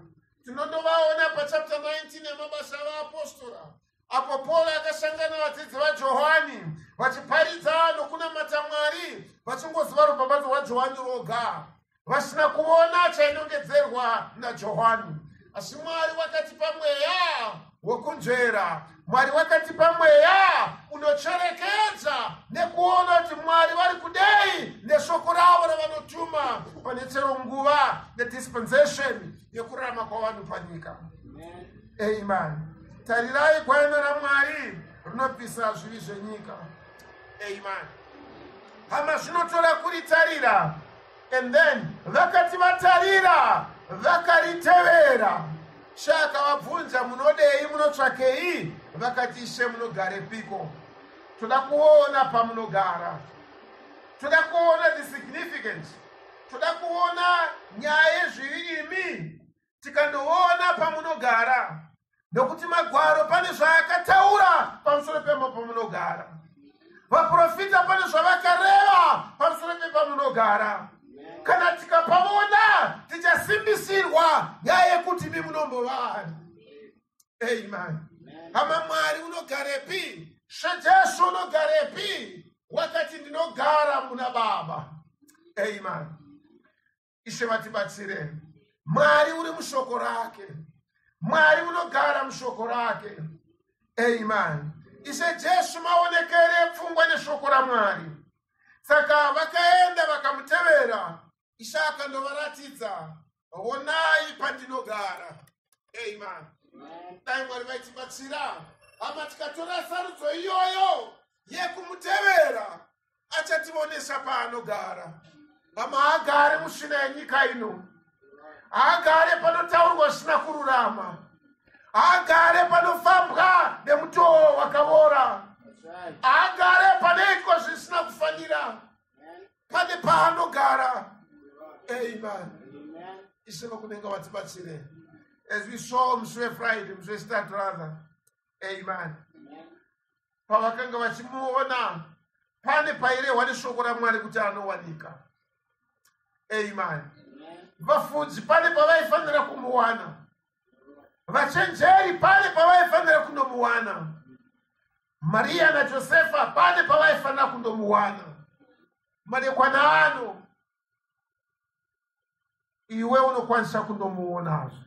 Tinondovaona pachapter 19 yamabasa avaapostora, apo Paul akasangana vadzidzi vaJohani vachiparidza nokunamata Mwari, vachingoziva rubhabhadzo rwaJohani roga, vasina kuona chainongedzerwa naJohani. Asi Mwari wakatipa mweya wokunzvera, Mwari wakatipa mweya unocherekedza nekuona kuti Mwari vari kudei neshoko ravo ravanotuma pane chero nguva nedispensation yekurarama kwavanhu panyika. Amen. Tarirai gwayana raMwari rinobvisa zvivi zvenyika. Amen. Hama zvinotora kuritarira, and then vakati vatarira vakaritevera. Shaka vabvunza munodei munotsvakei? Vakati Ishe munogarepiko? Toda kuona pamunogara. Toda kuona the significance. Toda kuona nyaya zviimi tikandoona pamunogara. Nokuti magwaro pane zvaakataura pamusoro pemo pamunogara. Vaprofita pane zvavakareva pamusoro pepamunogara. Kana tikapavona tichasimbisirwa nyaya yekuti imi munombova. Amen. Hama Mwari unogarepi? Jesu unogarepi? Wakati ndinogara muna Baba. Amen. Ishe vatibatsire. Mwari uri mushoko rake. Mwari unogara mushoko rake. Amen. Ise Jesu maonekere pfungwa neshoko ra Mwari. Saka vakaenda vakamutevera. Ishaka ndovaratidza. Onai pandinogara. Amen. Dai Mwari vaitibatsira. Ama tikatora sarudzo iyoyo yekumutevera achationesa paanogara. Ama agare musina yenyika ino. Agare panotaurwa zvisina kururama. Agare panofambwa nemutoo wakavora. Agare panoitwa zvisina kufanira. Pane paanogara. Amen. Iseva kunenga vatibatsire. As we saw Mswe Friday, Mswe start rather. Amen. Pavakanga vachimuona pane pairehwa neshoko raMwari kuti anowanika. Amen. Vafudzi pane pavaifanira kumuwana. Vachenjeri pane pavaifanira kundomuwana. Maria na Josefa pane pavaifanira kundomuwana. Madekwana ano iwe unokwanisa kundomuonazve.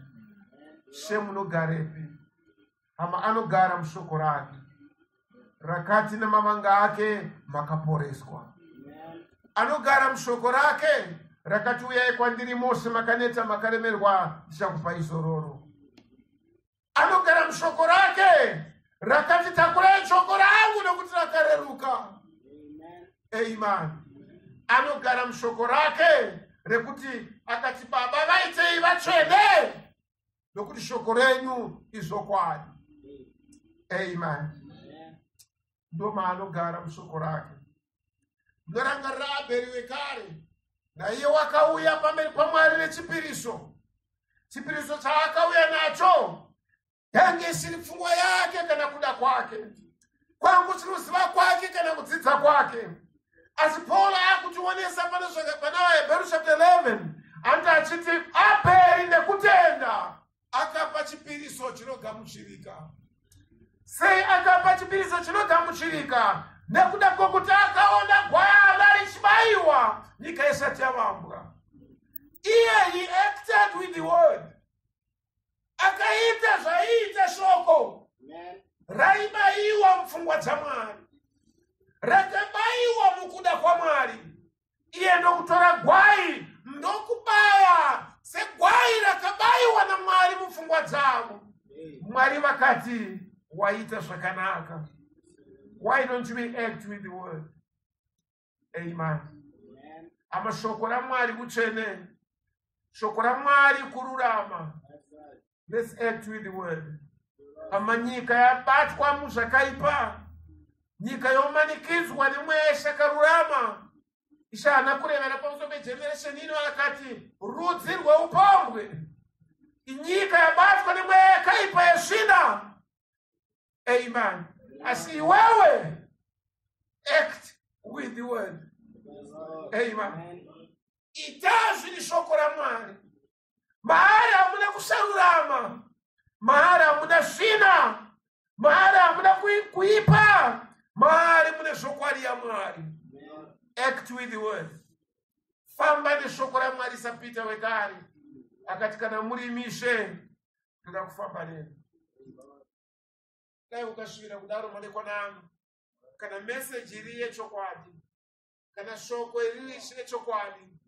Semunogarepi. Ama anogara mushoko rake. Rakati namavanga ake makaporeswa. Anogara mushoko rake. Rakati uyai kwandiri mose makaneta makaremerwa ndichakupa izororo. Anogara mushoko rake. Rakati takurai shoko rangu nokuti rakareruka. Amen. Anogara mushoko rake. Rekuti akati baba vaitei vatsvene nokuti shoko renyu izokwadi. Amen. Ndo maanogara mushoko rake. Munorangarira Abheri wekare. Naiye wakauya pamberi paMwari nechipiriso. Chipiriso chaakauya nacho yange isiri pfungwa yake kana kuda kwake. Kwangu chiruziva kwake kana kudzidza kwake. Asi Paul akutionesa pana Hebrews chapter 11 anta achiti Abheri nekutenda akapa chipiriso chinogamuchirika. Sei akapa chipiriso chinogamuchirika nekuda kwokuti akaona gwayana richibayiwa nyika isati yavambwa. Iye he acted with the word. Akaita zvaiita shoko. Raibayiwa mupfungwa dzaMwari. Rakabayiwa mukuda kwaMwari. Iye ndokutora gwai ndokubaya segwai rakabayiwa naMwari mupfungwa dzavo. Mwari vakati waita zvakanaka. Why don't we act with the word? Amen. Ama shoko raMwari kutsvene. Shoko raMwari kururama. Let's act with the word. Ama nyika yabatwa muzvakaipa. Nyika yomanikidzwa nemweya shakarurama. Ishana kurevera pamusoro pegeneration ino akati rudzi rweupombwe. Nyika yabatwa nemweya yakaipa yesvina. Amen. Asi iwewe act with the word. Amen. Itazvi ni shoko raMwari. Mahari hamuna kusarurama. Mahari hamuna svina. Mahari hamuna kuipa. Mahari mune shokwadi ya Mwari. Act with the word. Famba neshoko raMwari sapita wekari. Akati kana murimishe toda kufamba nenu. Dai ukasvira kudaro madekwana anu. Kana message iri yechokwadi. Kana shoko iri yechokwadi.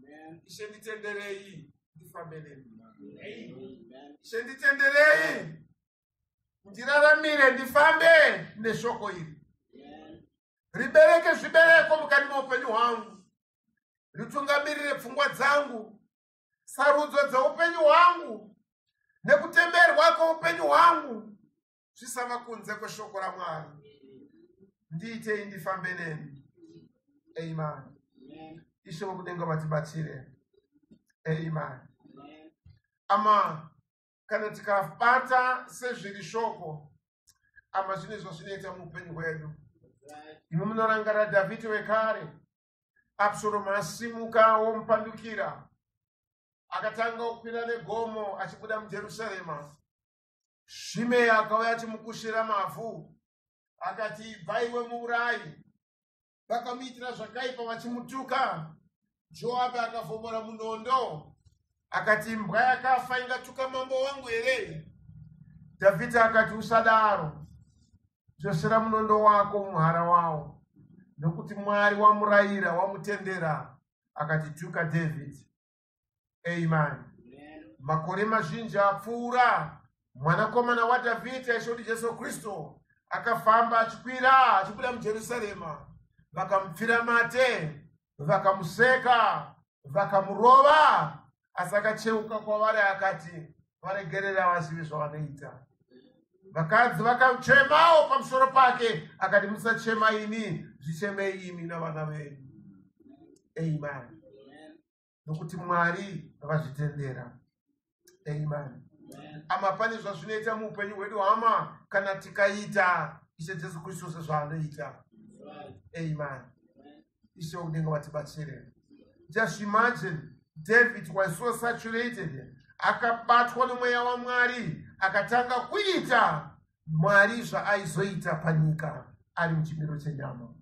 Ishe nditenderei ndifambe nenu. Ishe nditenderei ndiraramire ndifambe neshoko iri. Ribereke zvibereko mukati meupenyu hwangu. Ritungamirire pfungwa dzangu. Sarudzo dzeupenyu hwangu nekutemerwa kweupenyu hwangu zvisava kunze kweshoko raMwari. Ndiitei ndifambe nenu. Amen. Ishe wokudenga vatibatsire. Amen. Ama kana tikabata sezviri shoko ama zvine zvazvinoita muupenyu hwedu. Imi munorangarira Dhavhidhi wekare. Absalomu asimuka omupandukira. Akatanga kukwira negomo achibuda muJerusarema. Shimei akauya achimukushira mavhu. Akati bvaiwe muurayi. Vakamuitira zvakaipa vachimutuka. Joabu akavhomora munondo. Akati mbwa yakafa ingatuka mambo wangu here? Davhidhi akati usadaro, dzosera munondo wako muhara wawo, nokuti Mwari wamurayira, wamutendera. Akatituka David. Amen. Makore mazhinji apfuura, mwanakomana waDhavhidhi aishoti Jesu Kristu akafamba achikwira achibuda muJerusarema. Vakamupfira mate, vakamuseka, vakamurova, asi akacheuka kwavari akati varegerera vazivi zvavanoita. Vakadzi vakachemawo pamusoro pake, akati musachema ini, zvichemei imi navana venyu. Amen. Nokuti Mwari vazvitendera. Amen. Ama pane zvazvinoita muupenyu hwedu hama kana tikaita Ishe Jesu Kristu sezvaanoita. Amen. Ishe wokudenga vatibatsire. Just imagine David was so saturated, akabatwa nomweya waMwari, akatanga kuita Mwari zvaaizoita panyika ari muchimiro chenyama.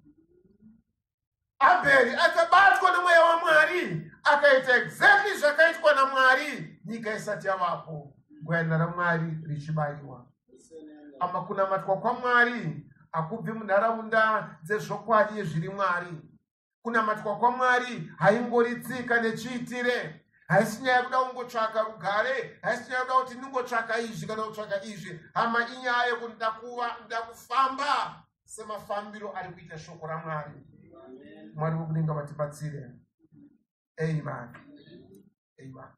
Abheri akabatwa nomweya waMwari, akaita exactly zvakaitwa naMwari nyika isati yavapo, gwayana raMwari richibayiwa. Ama kunamatwa kwaMwari akubvi munharaunda dzezvokwadi yezviri Mwari. Kunamatwa kwaMwari haingori tsika nechiitire, haisi nyaya yekuda kungotsvaka rugare, haisi nyaya yekuda kuti ndingotsvaka izvi kana kutsvaka izvi. Hama inyaya yekuda kufamba semafambiro ari kuita shoko raMwari. Mwari wokudenga vatibatsire. Amen. Amen.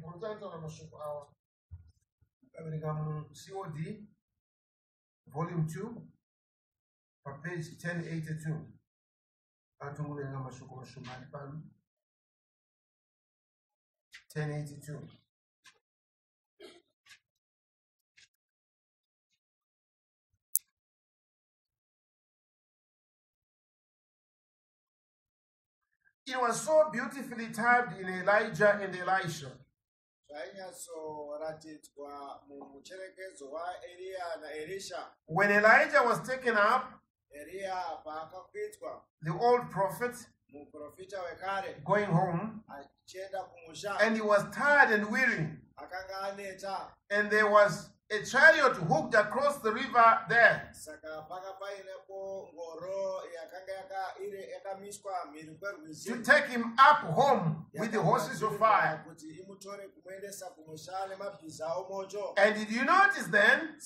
Murutaitaura mashoko awa akaverenga muCOD volume 2 papage 1082. Atungulenga mashoko mashomari pano 1082. It was so beautifully typed in Elijah and Elisha. When Elijah was taken up, the old prophet, going home, and he was tired and weary, and there was a chariot hooked across the river there. To take him up home with the horses of fire. And did you notice then,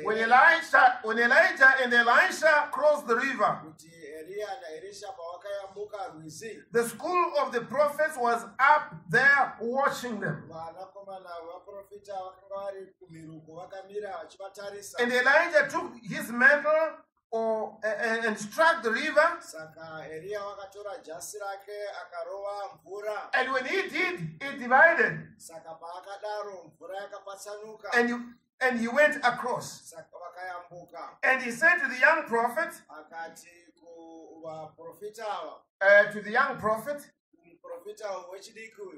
when Elijah and Elisha crossed the river, the school of the prophets was up there watching them. And Elijah took his mantle and struck the river. And when he did, it divided. And he went across. And he said to the young prophet,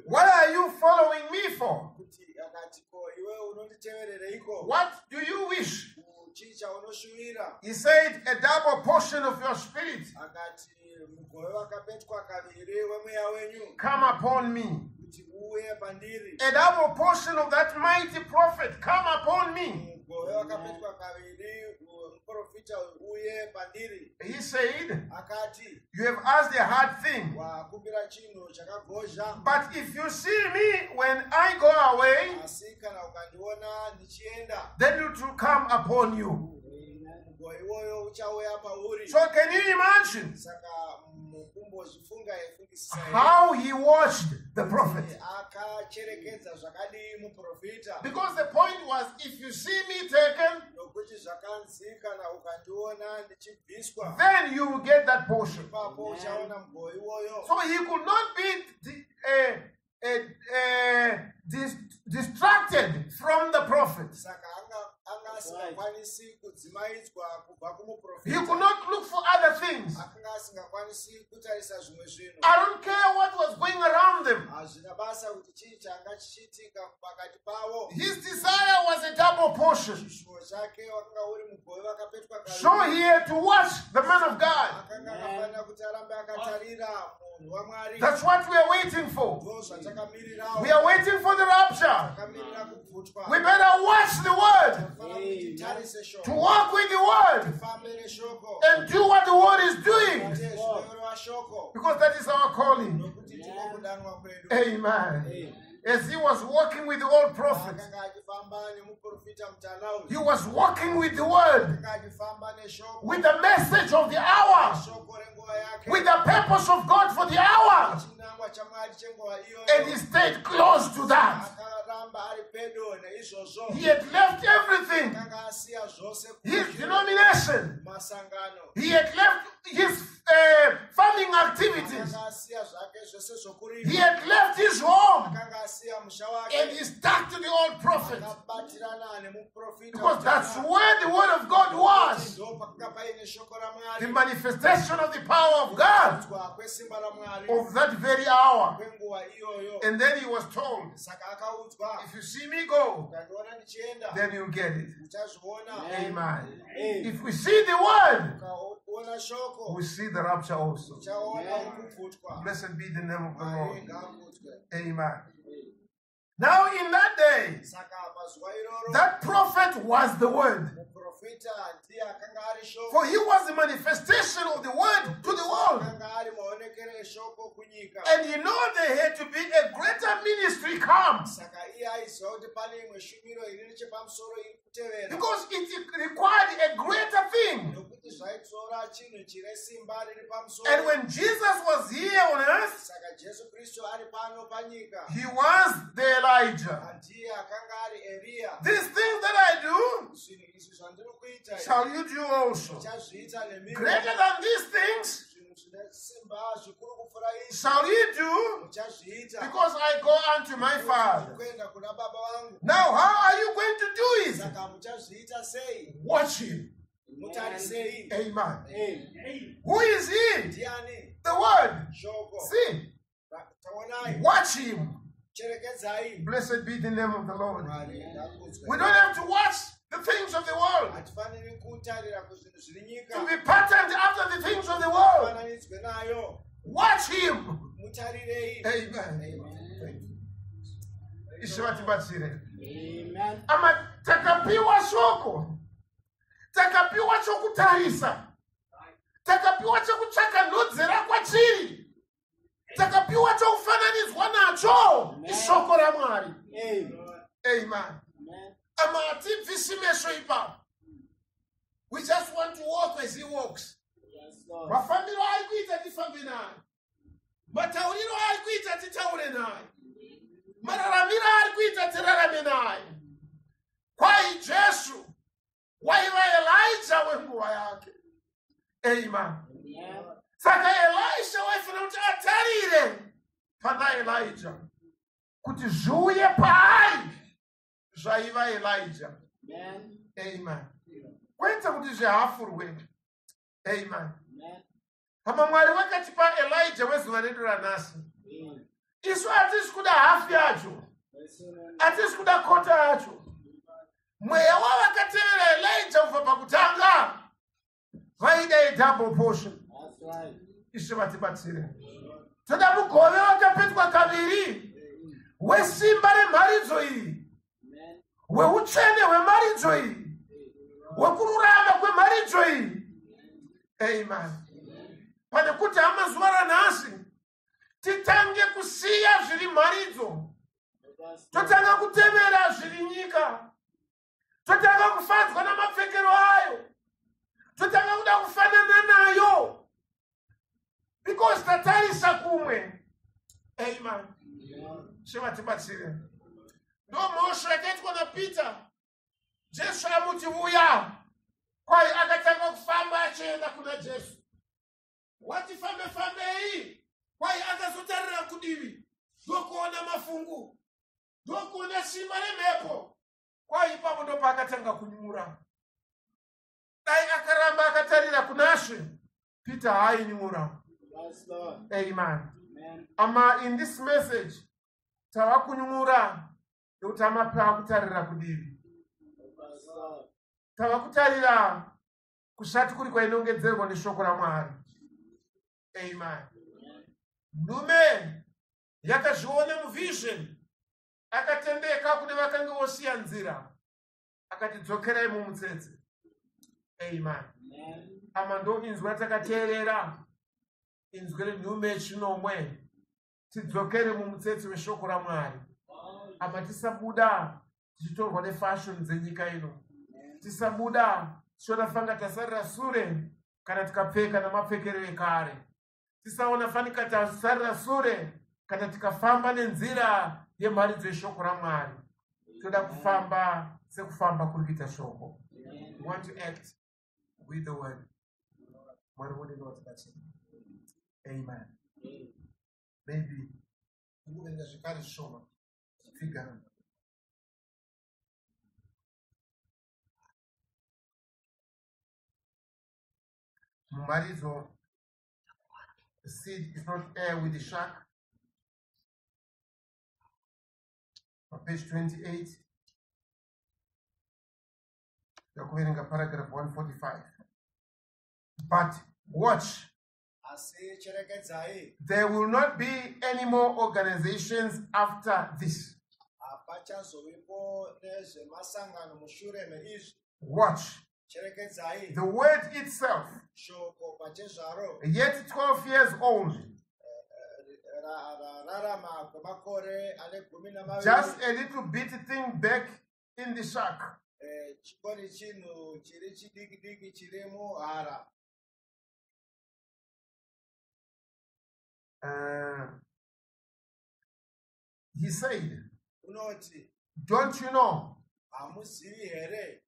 what are you following me for? What do you wish? He said, a double portion of your spirit come upon me. A double portion of that mighty prophet come upon me. He said, you have asked a hard thing, but if you see me when I go away, then it will come upon you. So can you imagine how he watched the prophet? Because the point was, if you see me taken, then you will get that portion. So he could not be distracted from the prophet. anga asingakwanisi kudzimaidzwa kubva He kumuprofita. could not look for other things. Akanga asingakwanisi kutarisa zvimwe zvinhu. I don't care what was going around them. Hazvina basa kuti chii changa chichiitika pakati pavo. His desire was a double portion. Chishuwo chake wakanga uri mugove wakapetwa kaviri. So he had to watch the man of God. Akanga akafanira kuti arambe akatarira munhu waMwari. That's what we are waiting for. Ndo zvatakamirirawo. We are waiting for the rapture. Takamirira kubvutwa. We better watch the word, Tinofanira kuti titarise shoko. to walk with the word, Tifambe neshoko. and do what the word is doing, Tiite zvinoreva shoko. because that is our calling. Nokuti ndiko kudanwa kwedu. Amen. As he was walking with the old prophets, Akanga achifamba nemuprofita mutana he uyu. was walking with the word, Akanga achifamba neshoko. with the message of the hour, Shoko renguva yake. with the purpose of God for the hour, Chinangwa chaMwari chenguva and he iyoyo. stayed close to that. Akaramba ari pedo neizvozvo. He had left everything, Akanga asiya zvose his denomination, kumasangano. he had left his farming activities, Akanga asiya zvake zvose he zvokurima. had left his home, Akanga asiya musha and wake. he stuck to the old prophet, Akabatirana nemuprofita. because that's where the word of God was, Ndo pakanga paine shoko the raMwari. manifestation of the power of God Kudzwa kwesimba raMwari. of that very hour. Kwenguva iyoyo. And then he was told, Saka akaudzwa. if you see me go, Ukandiona ndichienda. then you'll get it. Uchazviona. Amen. If we see the word, Ukaona shoko. we see the rapture also. Uchaona kubvutwa. Blessed be the name of the Mwari Lord. ngaakudzwe. Amen. Now in that day, Saka pazuva iroro. that prophet was the word. Muprofita ndiye akanga ari shoko. For he was the manifestation of the word to the world. Akanga ari maonekero eshoko kunyika. And you know there had to be a greater ministry come, Saka iye aiziva kuti pane imwe shumiro iri nechepamusoro iri kutevera. because it required a greater thing. Nokuti zvaidzora chinhu chine simba riri And pamusoro. when Jesus was here on earth, Saka Jesu Kristu ari pano panyika. he was the Elijah. Ndiye akanga ari Eria. These things that I do, Zvinhu izvi zvandiri kuita shall you do also. uchazviita nemimwe. Greater than these things, Zvinhu zvine simba zvikuru kupfuura izvi shall you do, uchazviita. because I go unto my Father. Kuenda kuna baba vangu. Now, how are you going to do it? Saka muchazviita sei? Watch him. Mutarisei. Amen. Who is he? Ndiani? The word. Shoko. See, Taonai. watch him. Cherekedzai. Blessed be the name of the Lord. Mwari ngakudzwe. We don't have to watch the things of the world, Hatifaniri kutarira kuzvinhu zviri to nyika. be patterned after the things of the world. Fananidzwe nayo. Watch him. Mutarirei. Amen. Ishe vatibatsire. Amen. Ama takapiwa shoko, takapiwa chokutarisa, takapiwa chokutsvaka nhodzera kwachiri, takapiwa chokufananidzwa nacho ishoko raMwari. Amen. Amen. Amen. Ama hatibvisi meso ipapo. We just want to walk as he walks. Yes, Lord. Mafambiro ari kuita tifambe naye, matauriro ari kuita titaure naye, mararamiro ari kuita tirarame naye. Kwai Jesu waiva Elijah wenguva yake. Amen. Amen. Saka Elisha waifana kuti atarire pana Elijah, kuti zviuye paari zvaiva Elijah. Amen. Amen. Kwete kuti zvihafurwe. Amen. Amen. Hama Mwari wakatipa Elijah wezuva redu ranhasi. Amen. Isu hatisi kuda hafu yacho, Bless your name. hatisi kuda kota yacho. Mweya wavakatevera Elijah kubva pakutanga vaida double portion. That's right. Ishe vatibatsire. Toda mugove wakapetwa kaviri wesimba remharidzo iyi, Amen. weutsvene hwemharidzo iyi, wekururama kwemharidzo iyi. Amen. Pane kuti hama zuva ranhasi titange kusiya zviri mharidzo, totanga kutevera zviri nyika, totanga kufadzwa namapfekero ayo, totanga kuda kufanana nayo, because tatarisa kumwe. Amen. Shivatibatsire. Ndo mhosva yakaitwa naPeter. Jesu amuti uya, kwai akatanga kufamba achienda kuna Jesu. Wati fambei, kwai akazotarira kudivi, ndokuona mafungu, ndokuona simba remhepo, Kwa ipapo ndo paakatanga kunyimura. Dai akaramba akatarira kunashe. Peter hainyimura. Yes, Lord. Amen. Amen. Ama in this message, tava kunyimura ndokuti amapa kutarira kudivi. Yes, Lord. Tava kutarira kusati kuri kwainongedzerwa neshoko raMwari. Amen. Nhume yakazviona muvision, akatendeka kune vakanga vosiya nzira, akati dzokerai mumutsetse. Amen. Amen. Ama ndo inzwi ratakateerera, inzwi renhume yechinomwe, tidzokere mumutsetse weshoko raMwari. Ama tisabuda tichitorwa nefashion dzenyika ino, tisabuda tichiona fanga tasarira sure kana tikapfeka namapfekero ekare, tisaona fanika tasarira sure kana tikafamba nenzira yemharidzo yeshoko raMwari. Toda kufamba sekufamba kuri kuita shoko. We want to act with the word. Mwari wone notikachena. Amen. Maybe kuverenga zvekare zvishoma zvipfigana. Mumharidzo, the seed is not air with the shark. On page 28, Yakuverenga paragraph 145. But watch, Asi cherekedzai, there will not be any more organizations after this. hapachazovipo nezvemasangano mushure meizvi. Watch, Cherekedzai, the word itself, shoko pachezvaro, yet 12 years old, rarama kwemakore ane 12. just a little bit thing back in the shark. Chikori chinhu chiri chidiki-diki chiri muhara. He said, Unoti, don't you know hamuzivi here,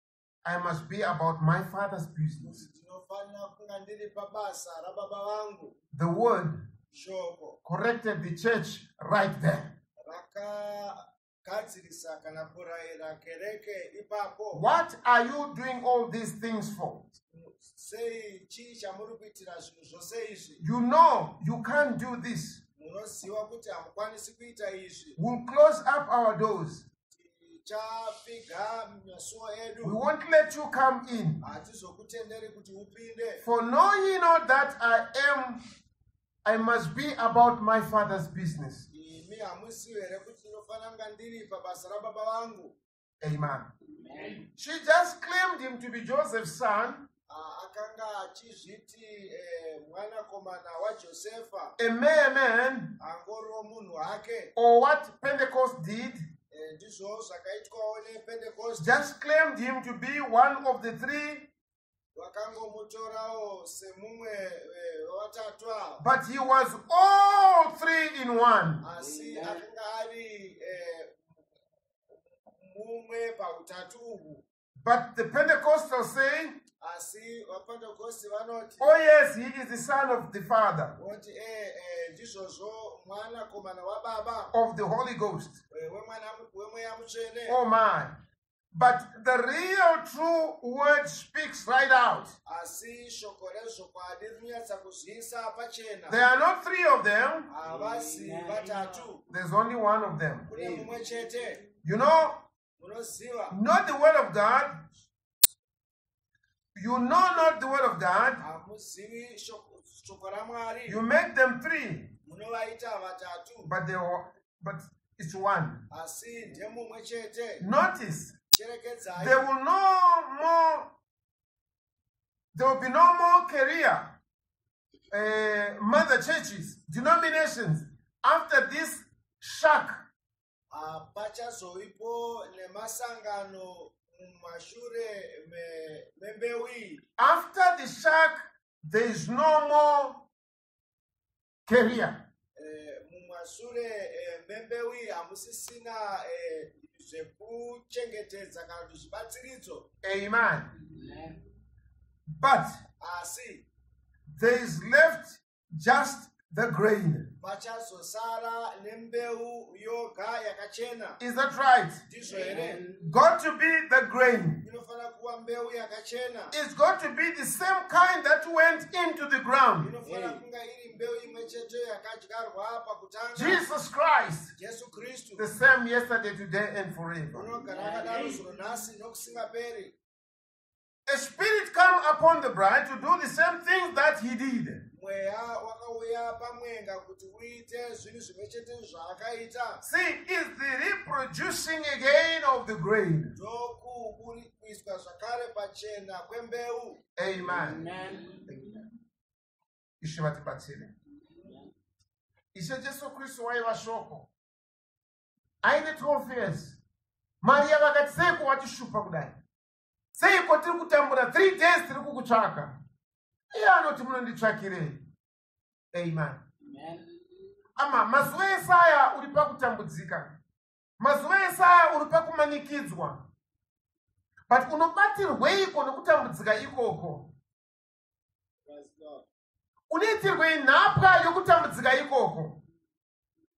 I must be about my father's business? ndinofanira kunga ndiri pabasa rababa vangu. The word Shoko corrected the church right there. rakagadzirisa kana kurayira kereke ipapo. What are you doing all these things for? Sei chii chamuri kuitira zvinhu zvose izvi? You know you can't do this. Munoziva kuti hamukwanisi kuita izvi. We'll close up our doors. Tichapfiga masuo We edu. won't let you come in. Hatizokutenderi kuti upinde. For know ye not that I must be about my father's business. Imi hamuzivi here kuti ndinofanira kunga ndiri pabasa rababa vangu. Amen. Amen. She just claimed him to be Joseph's son, Akanga achizviti mwanakomana waJosefa, a mere man, angoriwo munhu wake. or what Pentecost did, Ndizvo zvakaitwawo nePentecost. just claimed him to be one of the three, Vakangomutorawo semumwe wevatatu ava. but he was all three in one. Asi akanga ari mumwe pautatu uhu. But the Pentecostals say, Asi vaPentecost vanoti, oh yes, he is the son of the Father, voti ndizvozvo mwanakomana wababa, of the Holy Ghost. wemweya mutsvene. Oh my. But the real true word speaks right out. Asi shoko rezvokwadi rinonyatsa kuzivisa pachena. There are not three of them, Havasi vatatu, there's only one of them. kune mumwe chete. You know, Munoziva, not the word of God. You know not the word of God. hamuzivi shoko raMwari. You make them three, Munovaita vatatu, but it's one. asi ndemumwe chete. Notice, Cherekedzai, there will be no more career mother churches, denominations after this shock. pachazovipo nemasangano mumashure membeu iyi. After the shock, there is no more career. Mumashure membeu iyi hamusisina zvekuchengetedza kana kuti zvibatsiridzo. Amen. Amen. But Asi there is left just the grain. pachazosara nembeu yoga yakachena. Is that right? Ndizvo here? Got to be the grain. Inofanira kuva mbeu yakachena. It's got to be the same kind that went into the ground. Inofanira kunga iri mbeu imwe chete yakadyarwa pakutanga. Jesus Christ, Jesu Kristu the same yesterday, today, and forever. unogara akadaro zvino nhasi nokusingaperi. A spirit come upon the bride to do the same things that he did. Mweya wakauya pamwenga kuti uite zvinhu zvimwe chete zvaakaita. See, it's the reproducing again of the grain. Ndokuiswa zvakare pachena kwembeu. Amen. Amen. Ishe vatibatsire. Ishe Jesu Kristu waiva shoko. Aine 12 years. Maria vakati seiko watishupa kudai. Seiko tiri kutambura 3 days tiri kukutsvaka. Iye anoti munonditsvakirei. Amen. Amen. Ama mazuva esaya uri pakutambudzika. Mazuva esaya uri pakumanikidzwa. But unobatirweiko nokutambudzika ikoko? Praise God. Unoitirwei nhapwa yokutambudzika ikoko?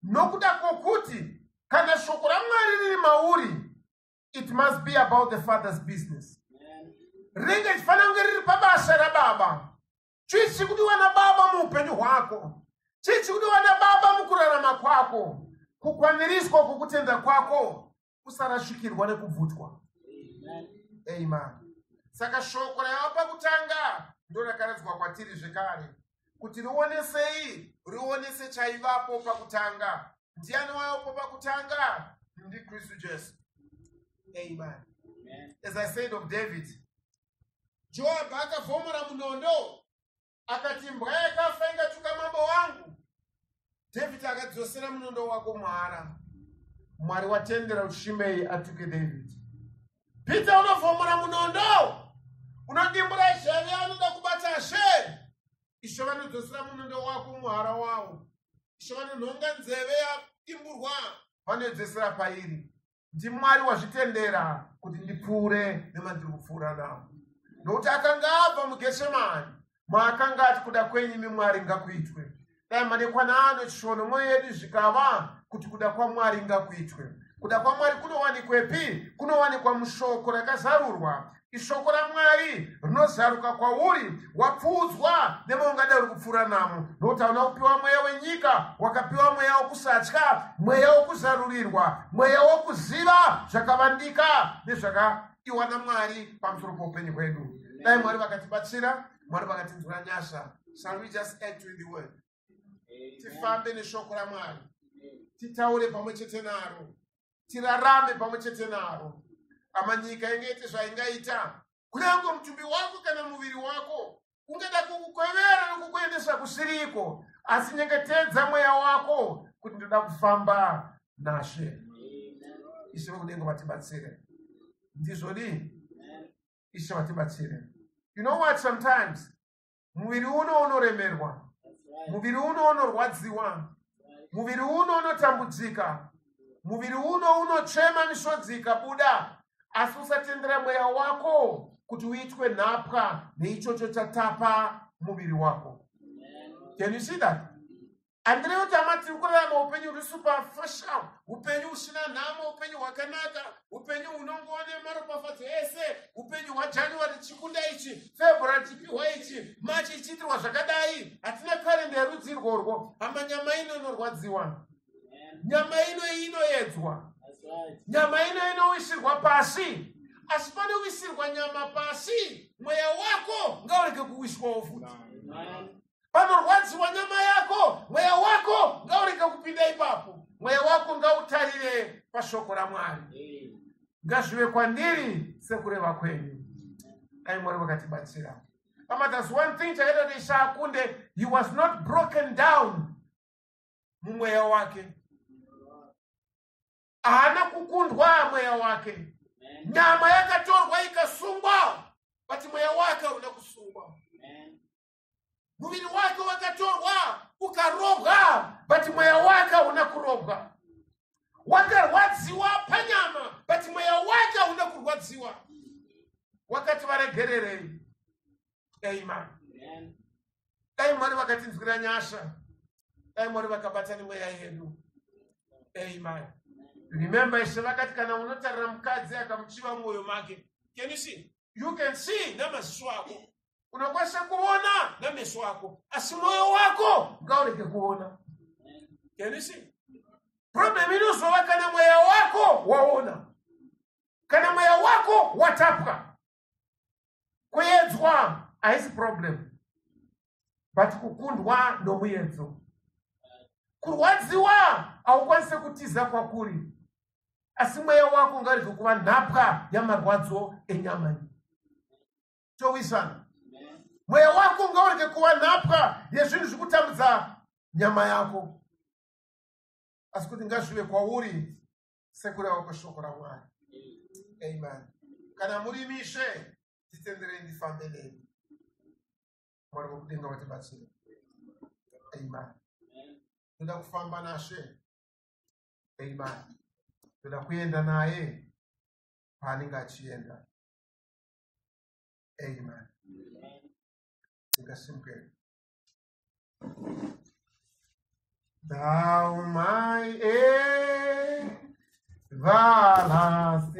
Nokuda kwokuti kana shoko raMwari riri mauri, it must be about the Father's business. Amen. Ringe rifanira kunge riri pabasa raBaba. Chii chikudiwa naBaba muupenyu hwako? Chii chikudiwa naBaba mukurarama kwako? Kukwaniriswa kwokutenda kwako kusarashikirwa nekubvutwa. Amen. Amen. Saka shoko raiva pakutanga ndo rakaradzwa kwatiri zvekare kuti rionesei, rionese chaivapo pakutanga. Ndiani waivapo pakutanga? NdiKristu Jesu. Amen. Amen. As I said of David, Joab akavhomora munondo akati mbwa yakafa ingatsvuka mambo wangu. David akadzosera munondo wako muhara. Mwari watendera kuti Shimei atuke David. Peter unovhomora munondo, unodimbura zheve anoda kubata She. Ishe vanodzosera munondo wako muhara wavo. Ishe vanonhonga nzeve yadimburwa vanodzosera pairi. NdiMwari wazvitendera kuti ndipfuure nemandiri kupfuura nawo. Nokuti akanga abva muGeshemani, maakanga ati kuda kwenyu imi Mwari ngakuitwe. Dai madekwana ano chishono mwoyo yedu zvikava kuti kuda kwaMwari ngakuitwe. Kuda kwaMwari kunowanikwepi? Kunowanikwa mushoko rakazarurwa. Ishoko raMwari rinozaruka kwauri, wapfuudzwa nemaungada uri kupfuura namo. Nokuti hauna kupiwa mweya wenyika, wakapiwa mweya wokusatya, mweya wokuzarurirwa, mweya wokuziva zvakavandika nezvakaiwa naMwari pamusoro poupenyu hwedu. Dai Mwari vakatibatsira, Mwari vakatinzwira nyasha. Shall we just add to the word? Tifambe neshoko raMwari. Titaure pamwe chete naro. Tirarame pamwe chete naro. Ama nyika ingaite zvaingaita, kunyange mutumbi wako kana muviri wako ungada kukukwevera nokukuendesa kusiriko, asi nyengetedza mweya wako kuti ndoda kufamba naShe. Ishe vakudenga vatibatsire. Ndizvodi? Ishe vatibatsire. You know what, sometimes muviri uno unoremerwa, muviri uno unorwadziwa, muviri uno unotambudzika, muviri uno unochema misodzi ikabuda, asi usatendera mweya wako kuti uitwe nhapwa neichocho chatapa muviri wako. Can you see that? Andire kuti amati kurarama upenyu huri superficial, upenyu usina nhamo, upenyu hwakanaka, upenyu unongoone maropafadzo ese, upenyu hwaJanuary chikunda ichi, February chipiwa ichi, March ichiitirwa zvakadai. Hatina karenda yerudzi irworwo. Ama nyama ino inorwadziwa, nyama ino inoedzwa, nyama ino inowisirwa pasi. Asi panowisirwa nyama pasi, mweya wako ngaurege kuwiswawo futi. Panorwadziwa nyama yako, mweya wako ngaurege kupinda ipapo. Mweya wako ngautarire pashoko raMwari. Ngazvive kwandiri sekureva kwenyu. Dai Mwari vakatibatsira. But there's one thing chakaita kuti Shakunde, he was not broken down mumweya wake. Haana kukundwa mweya wake. Nyama yakatorwa ikasungwa, but mweya wake hauna kusungwa. Muviri wake wakatorwa ukarobwa, but mweya wake hauna kurobwa. Wakarwadziwa panyama, but mweya wake hauna kurwadziwa. Wakati varegererei. Amen. Dai Mwari vakatinzwira nyasha. Mwari wakabatani mweya yedu. Amen. Remember, Isheva katika na unotarira mukadzi akamuchiva mwoyo make. Can you see? You can see namaziso ako. Unakwanisa kuona nameso ako. Asi moyo wako ngaureke kuona. Can you see? Problem inozova kana mweya wako waona. Kana mweya wako watapwa. Kuyedzwa haisi problem. But kukundwa ndo muyedzo. Kurwadziwa haukwanise kutiza kwa kuri. Asi mweya wako ngareke kuva nhapwa yamarwadzo enyama. Chowisana. Mweya wako ngaureke kuva nhapwa yezvinhu zvikutambudza nyama yako. Asi kuti ngazvive kwauri sekureva wako shoko raMwari. Amen. Kana muri mishe titenderei ndifambe nemi. Mwari wokudenga vatibatsire. Amen. Toda kufamba nashe. Amen. Toda kuenda naye paanenge achienda. Amen. Tingasimukei. Thou my everlasting